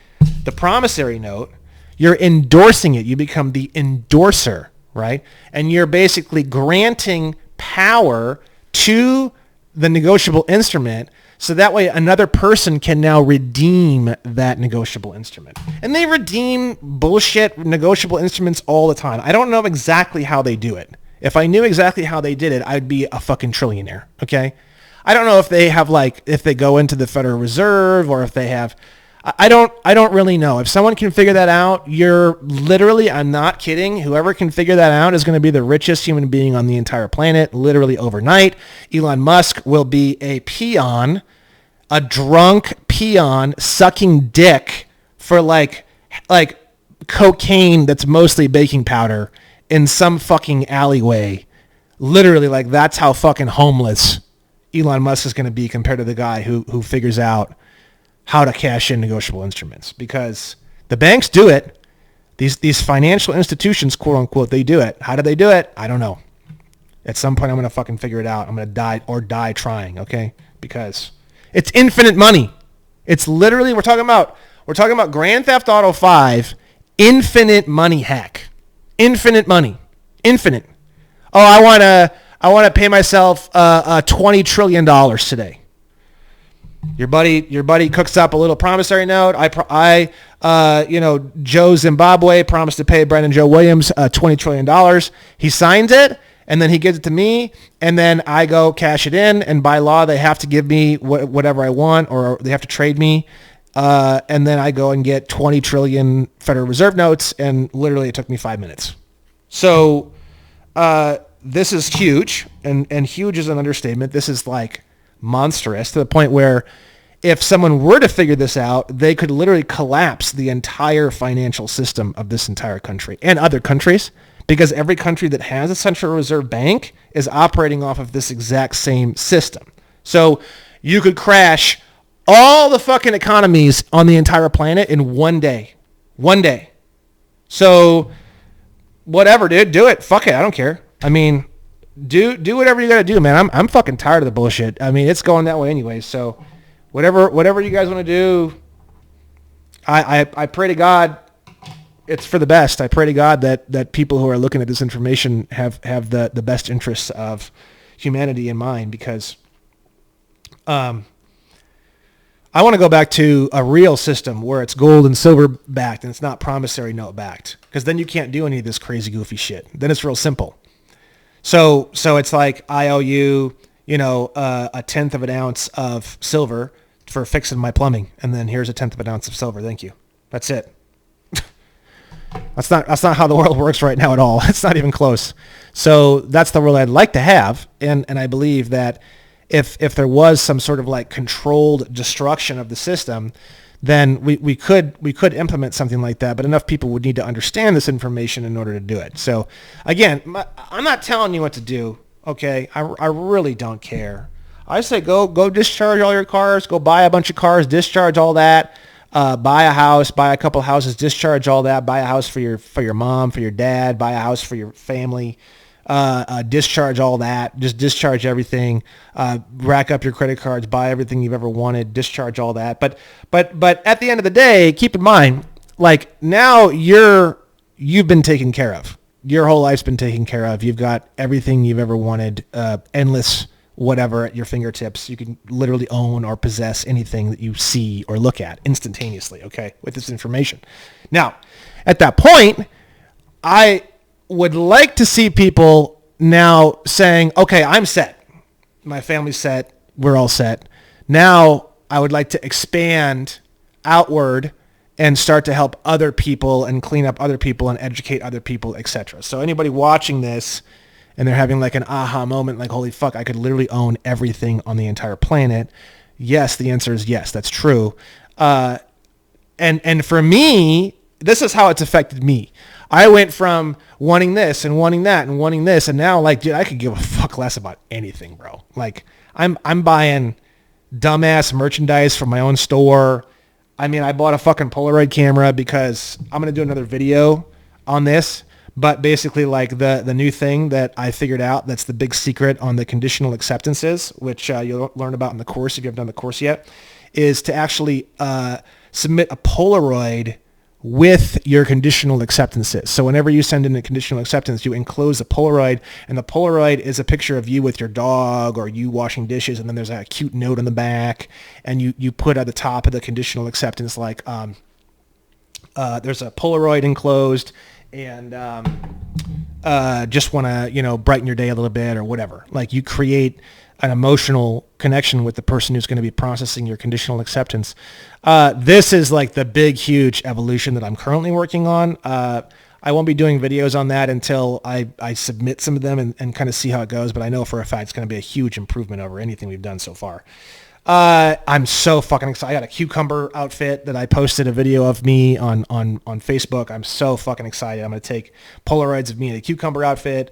the promissory note, you're endorsing it. You become the endorser, right? And you're basically granting power to the negotiable instrument so that way another person can now redeem that negotiable instrument. And they redeem bullshit negotiable instruments all the time. I don't know exactly how they do it. If I knew exactly how they did it, I'd be a fucking trillionaire, okay? I don't know if they have if they go into the Federal Reserve or if they have... I don't really know. If someone can figure that out, you're literally, I'm not kidding, whoever can figure that out is going to be the richest human being on the entire planet, literally overnight. Elon Musk will be a peon, a drunk peon sucking dick for like cocaine that's mostly baking powder in some fucking alleyway. Literally, that's how fucking homeless Elon Musk is going to be compared to the guy who figures out how to cash in negotiable instruments, because the banks do it. These financial institutions, quote unquote, they do it. How do they do it? I don't know. At some point, I'm going to fucking figure it out. I'm going to die trying, okay? Because it's infinite money. It's literally, we're talking about Grand Theft Auto 5, infinite money hack. Infinite money. Infinite. Oh, I want to pay myself $20 trillion today. Your buddy cooks up a little promissory note. Joe Zimbabwe promised to pay Brandon Joe Williams $20 trillion. He signs it, and then he gives it to me, and then I go cash it in, and by law, they have to give me whatever I want, or they have to trade me, and then I go and get 20 trillion Federal Reserve notes, and literally it took me 5 minutes. So this is huge, and huge is an understatement. This is monstrous to the point where if someone were to figure this out, they could literally collapse the entire financial system of this entire country and other countries, because every country that has a central reserve bank is operating off of this exact same system. So you could crash all the fucking economies on the entire planet in one day. One day. So whatever, dude, do it. Fuck it. I don't care. I mean, do whatever you got to do, man. I'm fucking tired of the bullshit. I mean, it's going that way anyway. So whatever you guys want to do, I pray to God it's for the best. I pray to God that people who are looking at this information have the best interests of humanity in mind, because I want to go back to a real system where it's gold and silver backed and it's not promissory note backed, because then you can't do any of this crazy goofy shit. Then it's real simple. So it's like I owe you, a tenth of an ounce of silver for fixing my plumbing, and then here's a tenth of an ounce of silver. Thank you. That's it. That's not how the world works right now at all. It's not even close. So that's the world I'd like to have, and I believe that if there was some sort of like controlled destruction of the system, then we could implement something like that. But enough people would need to understand this information in order to do it. So again, I'm not telling you what to do. Okay, I really don't care. I say go discharge all your cars, go buy a bunch of cars, discharge all that. Buy a house, buy a couple houses, discharge all that. Buy a house for your mom, for your dad. Buy a house for your family. Discharge all that. Just discharge everything. Rack up your credit cards. Buy everything you've ever wanted. Discharge all that. But at the end of the day, keep in mind, like, now you've been taken care of. Your whole life's been taken care of. You've got everything you've ever wanted. Endless whatever at your fingertips. You can literally own or possess anything that you see or look at instantaneously, okay, with this information. Now, at that point, I would like to see people now saying, okay, I'm set. My family's set. We're all set. Now, I would like to expand outward and start to help other people and clean up other people and educate other people, etc. So anybody watching this and they're having like an aha moment, like, holy fuck, I could literally own everything on the entire planet. Yes, the answer is yes, that's true. And for me, this is how it's affected me. I went from wanting this and wanting that and wanting this, and now, like, dude, I could give a fuck less about anything, bro. Like, I'm buying dumbass merchandise from my own store. I mean, I bought a fucking Polaroid camera because I'm going to do another video on this. But basically, like, the new thing that I figured out, that's the big secret on the conditional acceptances, which you'll learn about in the course if you haven't done the course yet, is to actually submit a Polaroid with your conditional acceptances. So whenever you send in a conditional acceptance, you enclose a Polaroid, and the Polaroid is a picture of you with your dog or you washing dishes, and then there's a cute note on the back, and you put at the top of the conditional acceptance, like, there's a Polaroid enclosed, and just want to, brighten your day a little bit or whatever. Like, you create an emotional connection with the person who's going to be processing your conditional acceptance. This is like the big, huge evolution that I'm currently working on. I won't be doing videos on that until I submit some of them and kind of see how it goes. But I know for a fact it's going to be a huge improvement over anything we've done so far. I'm so fucking excited. I got a cucumber outfit that I posted a video of me on Facebook. I'm so fucking excited. I'm going to take Polaroids of me in a cucumber outfit,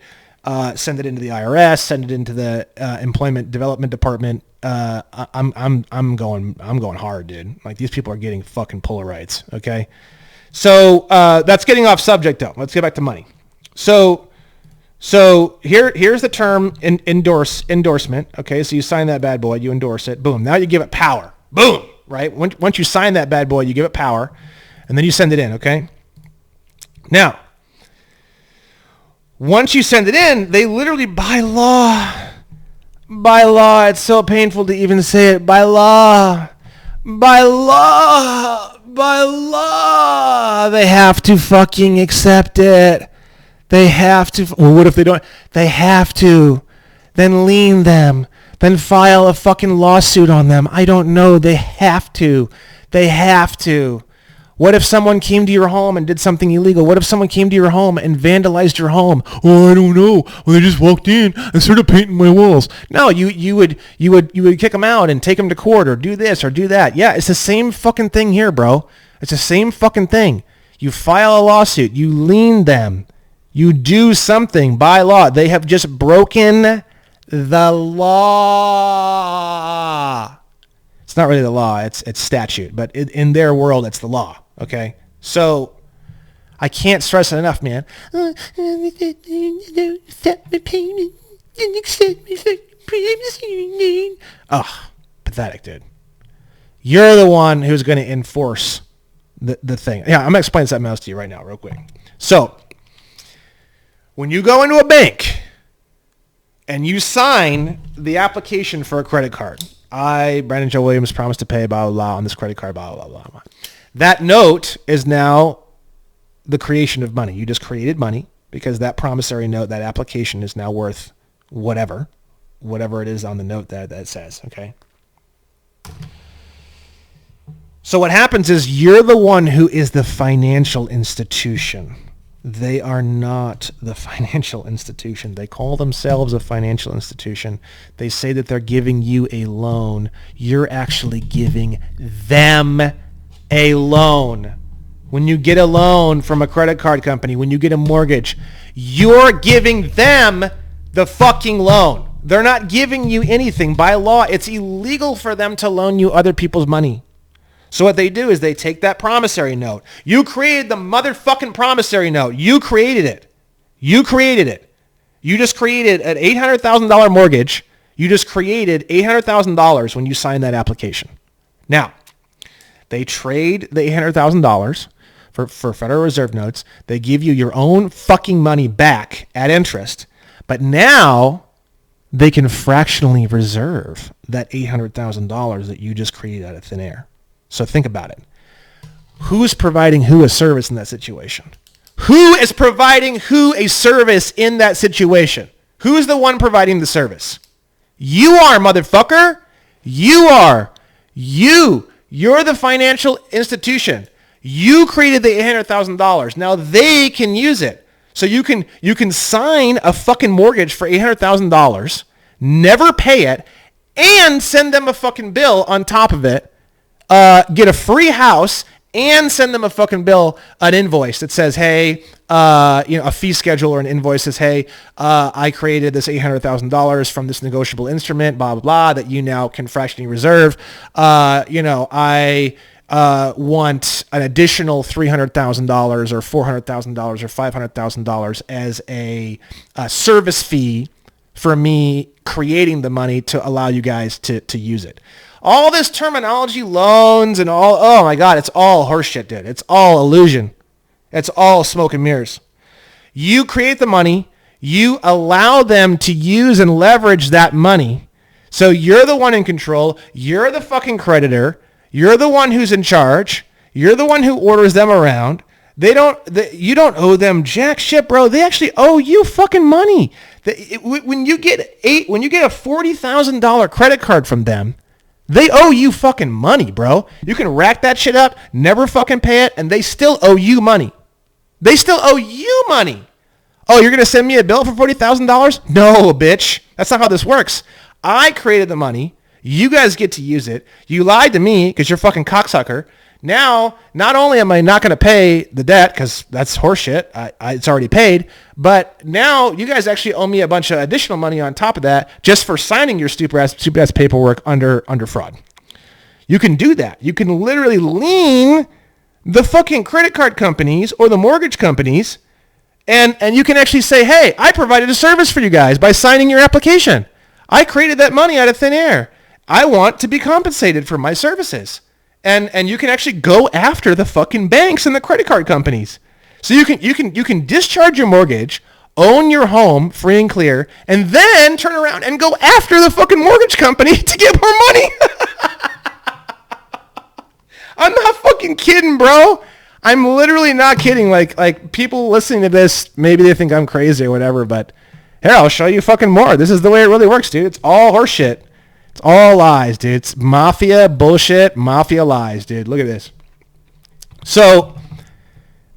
send it into the IRS, send it into the Employment Development Department. I'm going hard, dude. Like, these people are getting fucking Polaroids. Okay. So, that's getting off subject though. Let's get back to money. So here's the term endorsement. Okay, so you sign that bad boy, you endorse it. Boom. Now you give it power. Boom. Right. Once you sign that bad boy, you give it power, and then you send it in. Okay. Now, once you send it in, they literally, by law, it's so painful to even say it. By law, they have to fucking accept it. They have to. Well, what if they don't? They have to. Then lien them. Then file a fucking lawsuit on them. I don't know. They have to. What if someone came to your home and did something illegal? What if someone came to your home and vandalized your home? Oh, I don't know. Well, they just walked in and started painting my walls. No, you would kick them out and take them to court or do this or do that. Yeah, it's the same fucking thing here, bro. It's the same fucking thing. You file a lawsuit. You lien them. You do something by law. They have just broken the law. It's not really the law. It's statute. But in their world, it's the law. Okay? So I can't stress it enough, man. Oh, pathetic, dude. You're the one who's going to enforce the thing. Yeah, I'm going to explain something else to you right now real quick. So when you go into a bank and you sign the application for a credit card, I, Brandon Joe Williams, promise to pay blah, blah, blah on this credit card, blah, blah, blah, blah. That note is now the creation of money. You just created money because that promissory note, that application is now worth whatever it is on the note that says, okay? So what happens is you're the one who is the financial institution. They are not the financial institution. They call themselves a financial institution. They say that they're giving you a loan. You're actually giving them a loan. When you get a loan from a credit card company, when you get a mortgage, you're giving them the fucking loan. They're not giving you anything. By law, it's illegal for them to loan you other people's money. So what they do is they take that promissory note. You created the motherfucking promissory note. You created it. You just created an $800,000 mortgage. You just created $800,000 when you signed that application. Now, they trade the $800,000 for Federal Reserve notes. They give you your own fucking money back at interest. But now they can fractionally reserve that $800,000 that you just created out of thin air. So think about it. Who's providing who a service in that situation? Who is providing who a service in that situation? Who's the one providing the service? You are, motherfucker. You are. You're the financial institution. You created the $800,000. Now they can use it. So you can sign a fucking mortgage for $800,000, never pay it, and send them a fucking bill on top of it. Get a free house and send them a fucking bill, an invoice that says, hey, a fee schedule or an invoice says, hey, I created this $800,000 from this negotiable instrument, blah, blah, blah, that you now can fractionally reserve. I want an additional $300,000 or $400,000 or $500,000 as a service fee for me creating the money to allow you guys to use it. All this terminology, loans and all, oh my God, it's all horseshit, dude. It's all illusion. It's all smoke and mirrors. You create the money. You allow them to use and leverage that money. So you're the one in control. You're the fucking creditor. You're the one who's in charge. You're the one who orders them around. You don't owe them jack shit, bro. They actually owe you fucking money. When you get a $40,000 credit card from them, they owe you fucking money, bro. You can rack that shit up, never fucking pay it, and they still owe you money. They still owe you money. Oh, you're going to send me a bill for $40,000? No, bitch. That's not how this works. I created the money. You guys get to use it. You lied to me because you're fucking cocksucker. Now, not only am I not going to pay the debt because that's horseshit, it's already paid, but now you guys actually owe me a bunch of additional money on top of that just for signing your stupid ass paperwork under fraud. You can do that. You can literally lien the fucking credit card companies or the mortgage companies, and you can actually say, hey, I provided a service for you guys by signing your application. I created that money out of thin air. I want to be compensated for my services. And you can actually go after the fucking banks and the credit card companies. So you can discharge your mortgage, own your home free and clear, and then turn around and go after the fucking mortgage company to get more money. I'm not fucking kidding, bro. I'm literally not kidding. Like people listening to this, maybe they think I'm crazy or whatever, but here, I'll show you fucking more. This is the way it really works, dude. It's all horseshit. It's all lies, dude. It's mafia bullshit, mafia lies, dude. Look at this. So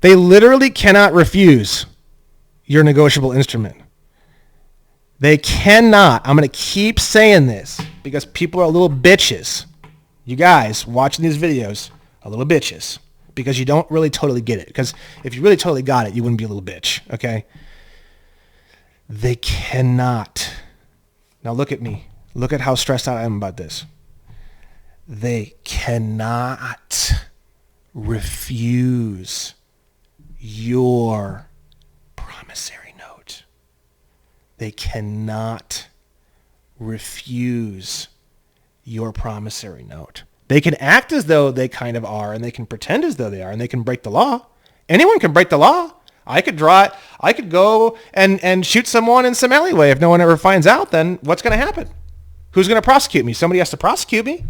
they literally cannot refuse your negotiable instrument. They cannot. I'm going to keep saying this because people are little bitches. You guys watching these videos are little bitches because you don't really totally get it. Because if you really totally got it, you wouldn't be a little bitch, okay? They cannot. Now look at me. Look at how stressed out I am about this. They cannot refuse your promissory note. They cannot refuse your promissory note. They can act as though they kind of are, and they can pretend as though they are, and they can break the law. Anyone can break the law. I could go and shoot someone in some alleyway. If no one ever finds out, then what's going to happen? Who's going to prosecute me? Somebody has to prosecute me.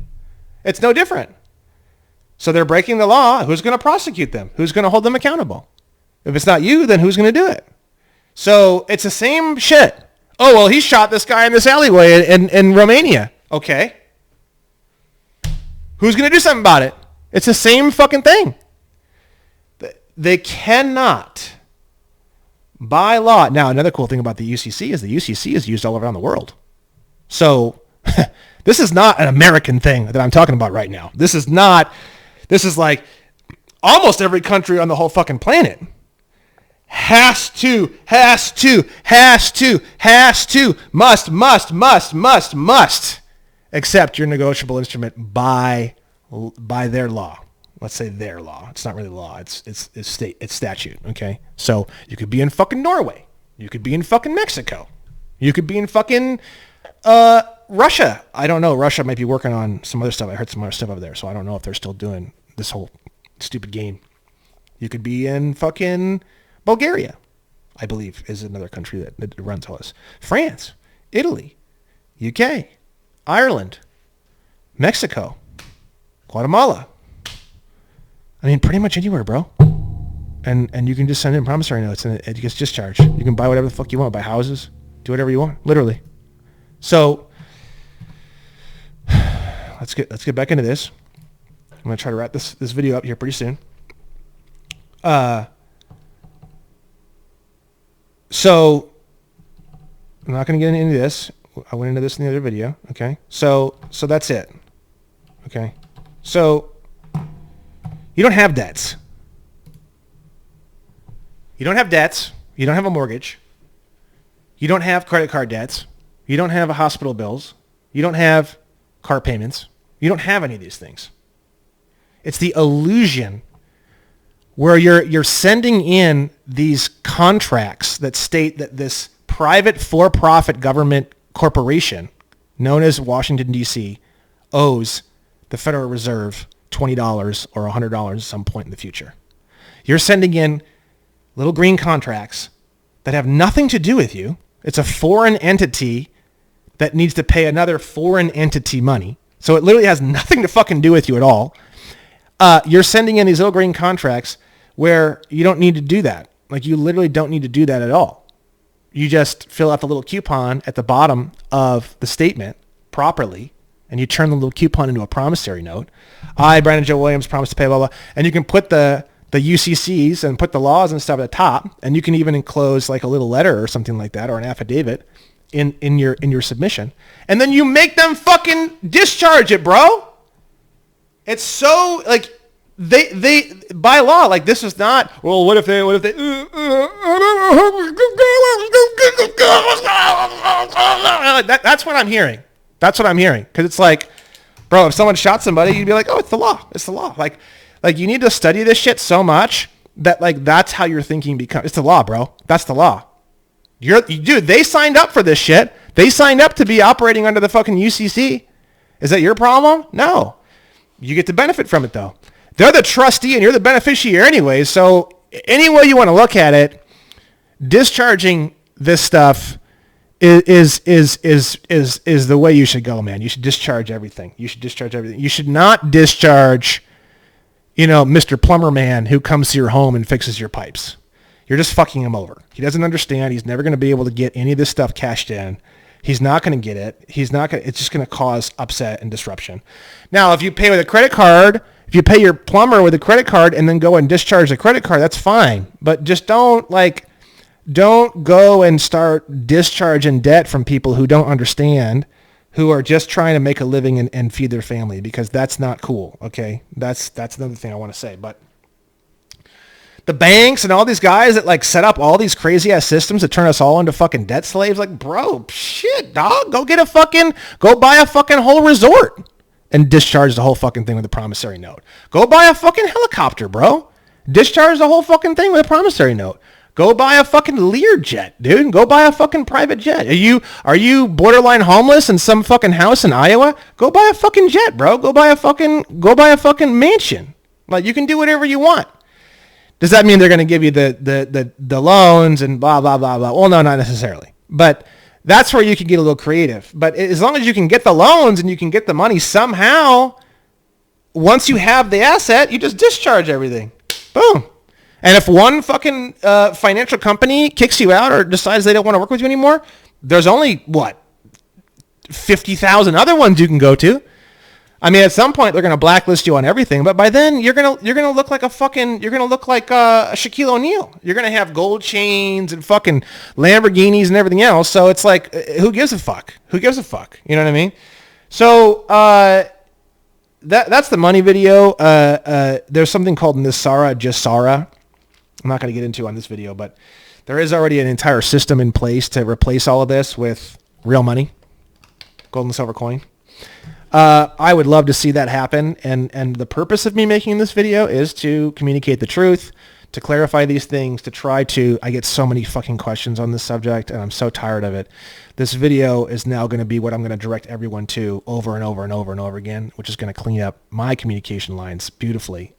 It's no different. So they're breaking the law. Who's going to prosecute them? Who's going to hold them accountable? If it's not you, then who's going to do it? So it's the same shit. Oh, well, he shot this guy in this alleyway in Romania. Okay. Who's going to do something about it? It's the same fucking thing. They cannot, by law. Now, another cool thing about the UCC is the UCC is used all around the world. So this is not an American thing that I'm talking about right now. This is like almost every country on the whole fucking planet has to, must accept your negotiable instrument by their law. Let's say their law. It's not really law. It's statute. Okay. So you could be in fucking Norway. You could be in fucking Mexico. You could be in fucking Russia. I don't know. Russia might be working on some other stuff. I heard some other stuff over there. So I don't know if they're still doing this whole stupid game. You could be in fucking Bulgaria, I believe, is another country that runs all this. France, Italy, UK, Ireland, Mexico, Guatemala. I mean, pretty much anywhere, bro. And you can just send in promissory notes and it gets discharged. You can buy whatever the fuck you want, buy houses, do whatever you want, literally. So let's get back into this. I'm gonna try to wrap this video up here pretty soon. So I'm not gonna get into this. I went into this in the other video. Okay. So that's it. Okay. So you don't have debts. You don't have debts. You don't have a mortgage. You don't have credit card debts. You don't have hospital bills. You don't have car payments. You don't have any of these things. It's the illusion where you're sending in these contracts that state that this private for-profit government corporation known as Washington, D.C. owes the Federal Reserve $20 or $100 at some point in the future. You're sending in little green contracts that have nothing to do with you. It's a foreign entity that needs to pay another foreign entity money. So it literally has nothing to fucking do with you at all. You're sending in these little green contracts where you don't need to do that. Like, you literally don't need to do that at all. You just fill out the little coupon at the bottom of the statement properly, and you turn the little coupon into a promissory note. I, Brandon Joe Williams, promise to pay, blah, blah. And you can put the UCCs and put the laws and stuff at the top, and you can even enclose like a little letter or something like that, or an affidavit in your submission. And then you make them fucking discharge it, bro. It's so, like, they by law, like, this is not, well, what if they that's what I'm hearing. That's what I'm hearing. Because it's like, bro, if someone shot somebody, you'd be like, oh, it's the law. It's the law. Like you need to study this shit so much that, like, that's how your thinking becomes. It's the law, bro. That's the law. Dude, they signed up for this shit. They signed up to be operating under the fucking UCC. Is that your problem? No. You get to benefit from it, though. They're the trustee and you're the beneficiary anyway. So any way you want to look at it, discharging this stuff is the way you should go, man. You should discharge everything. You should not discharge, Mr. Plumber Man who comes to your home and fixes your pipes. You're just fucking him over. He doesn't understand. He's never going to be able to get any of this stuff cashed in. He's not going to get it. It's just going to cause upset and disruption. Now, if you pay with a credit card If you pay your plumber with a credit card and then go and discharge the credit card, that's fine. But just don't go and start discharging debt from people who don't understand, who are just trying to make a living and feed their family, because that's not cool. Okay. That's another thing I want to say. But the banks and all these guys that like set up all these crazy ass systems that turn us all into fucking debt slaves, like, bro, shit, dog, go buy a fucking whole resort and discharge the whole fucking thing with a promissory note. Go buy a fucking helicopter, bro. Discharge the whole fucking thing with a promissory note. Go buy a fucking Learjet, dude. Go buy a fucking private jet. Are you borderline homeless in some fucking house in Iowa? Go buy a fucking jet, bro. Go buy a fucking mansion. Like, you can do whatever you want. Does that mean they're going to give you the loans and blah, blah, blah, blah? Well, no, not necessarily. But that's where you can get a little creative. But as long as you can get the loans and you can get the money somehow, once you have the asset, you just discharge everything. Boom. And if one fucking financial company kicks you out or decides they don't want to work with you anymore, there's only, 50,000 other ones you can go to. I mean, at some point they're going to blacklist you on everything, but by then you're going to look like Shaquille O'Neal. You're going to have gold chains and fucking Lamborghinis and everything else. So it's like, who gives a fuck? Who gives a fuck? You know what I mean? So that's the money video. There's something called Nisara Jasara. I'm not going to get into on this video, but there is already an entire system in place to replace all of this with real money, gold and silver coin. I would love to see that happen. And the purpose of me making this video is to communicate the truth, to clarify these things, to try to, I get so many fucking questions on this subject and I'm so tired of it. This video is now going to be what I'm going to direct everyone to over and over and over and over again, which is going to clean up my communication lines beautifully.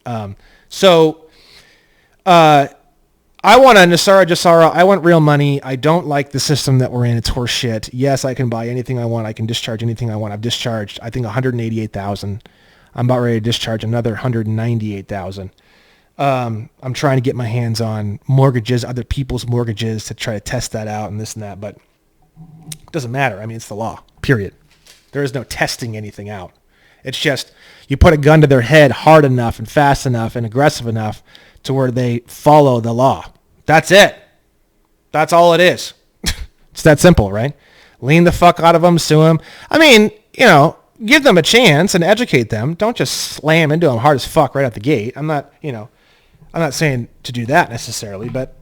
I want a Nisara Jasara. I want real money. I don't like the system that we're in. It's horse shit. Yes, I can buy anything I want. I can discharge anything I want. I've discharged, I think, 188,000. I'm about ready to discharge another 198,000. I'm trying to get my hands on mortgages, other people's mortgages, to try to test that out and this and that. But it doesn't matter. I mean, it's the law, period. There is no testing anything out. It's just you put a gun to their head hard enough and fast enough and aggressive enough to where they follow the law. That's it. That's all it is. It's that simple, right? Lean the fuck out of them, sue them. I mean, give them a chance and educate them. Don't just slam into them hard as fuck right out the gate. I'm not saying to do that necessarily, but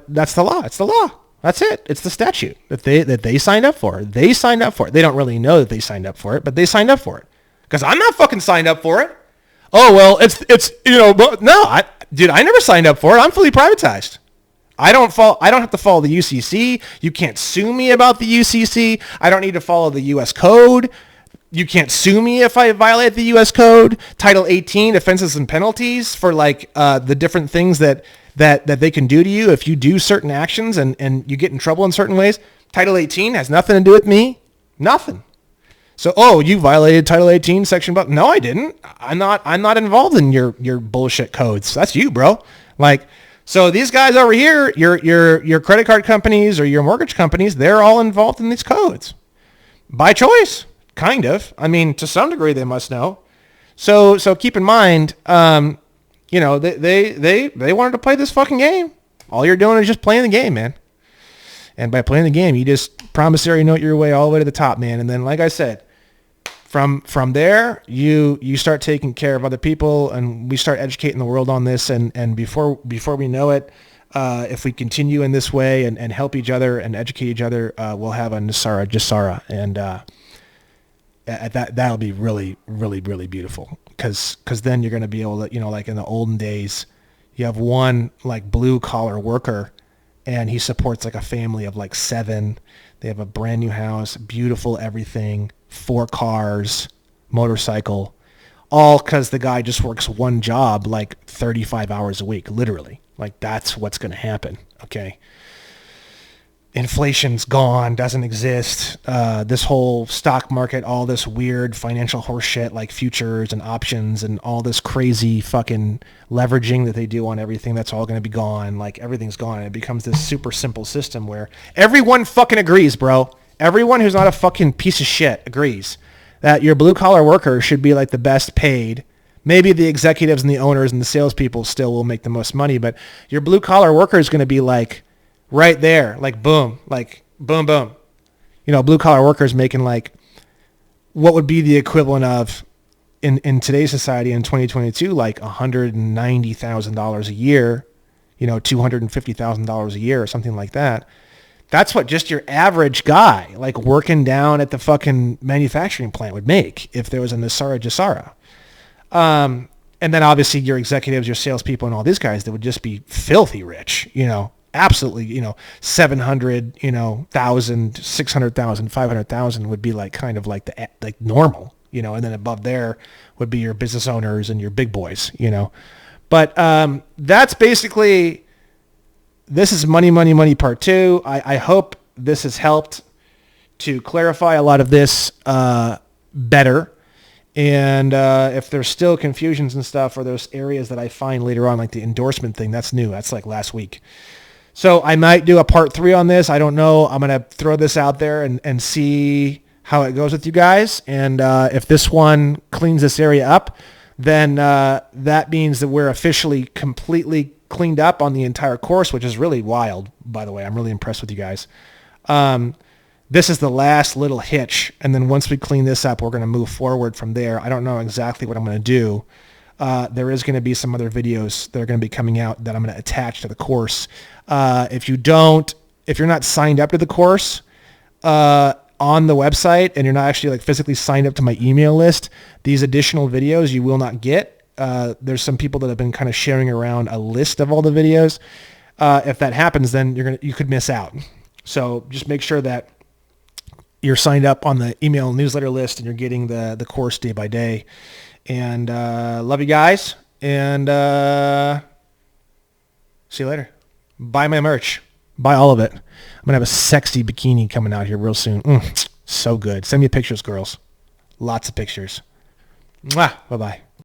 that's the law. It's the law. That's it. It's the statute that they signed up for. They signed up for it. They don't really know that they signed up for it, but they signed up for it. Because I'm not fucking signed up for it. Oh, well, dude, I never signed up for it. I'm fully privatized. I don't have to follow the UCC. You can't sue me about the UCC. I don't need to follow the U.S. code. You can't sue me if I violate the U.S. code. Title 18, offenses and penalties for the different things that they can do to you if you do certain actions and you get in trouble in certain ways. Title 18 has nothing to do with me. Nothing. So, you violated Title 18 section, but no, I didn't. I'm not involved in your bullshit codes. That's you, bro. So these guys over here, your credit card companies or your mortgage companies, they're all involved in these codes by choice, kind of. I mean, to some degree, they must know. So keep in mind, they wanted to play this fucking game. All you're doing is just playing the game, man. And by playing the game, you just promissory note your way all the way to the top, man. And then, like I said, from there, you start taking care of other people, and we start educating the world on this. And before we know it, if we continue in this way and help each other and educate each other, we'll have a Nisara Jasara, and that'll be really, really, really beautiful. Because then you're going to be able to, like in the olden days, you have one blue collar worker, and he supports a family of 7. They have a brand new house, beautiful everything, 4 cars, motorcycle, all because the guy just works one job 35 hours a week, literally. That's what's going to happen, okay? Inflation's gone, doesn't exist. This whole stock market, all this weird financial horseshit like futures and options and all this crazy fucking leveraging that they do on everything, that's all going to be gone. Everything's gone. And it becomes this super simple system where everyone fucking agrees, bro. Everyone who's not a fucking piece of shit agrees that your blue collar worker should be the best paid, Maybe the executives and the owners and the salespeople still will make the most money, but your blue collar worker is going to be like right there, like boom, boom. Blue collar workers making like what would be the equivalent of in today's society in 2022, like $190,000 a year, $250,000 a year or something like that. That's what just your average guy, like working down at the fucking manufacturing plant, would make if there was a Nasara Jasara. And then obviously your executives, your salespeople, and all these guys that would just be filthy rich, absolutely, 700, 1,000, 600,000, 500,000 would be like kind of like like normal, and then above there would be your business owners and your big boys, But that's basically, this is Money Part 2. I hope this has helped to clarify a lot of this better. And if there's still confusions and stuff, or those areas that I find later on, like the endorsement thing, that's new. That's like last week. So I might do a part 3 on this. I don't know. I'm going to throw this out there and see how it goes with you guys. And if this one cleans this area up, then that means that we're officially completely cleaned up on the entire course, which is really wild, by the way. I'm really impressed with you guys. This is the last little hitch, and then once we clean this up, we're going to move forward from there. I don't know exactly what I'm going to do. There is going to be some other videos that are going to be coming out that I'm going to attach to the course. If you're not signed up to the course on the website, and you're not actually like physically signed up to my email list, these additional videos you will not get. There's some people that have been kind of sharing around a list of all the videos. If that happens, then you could miss out. So just make sure that you're signed up on the email newsletter list and you're getting the course day by day. And love you guys. And see you later. Buy my merch. Buy all of it. I'm going to have a sexy bikini coming out here real soon. So good. Send me pictures, girls. Lots of pictures. Mwah. Bye-bye.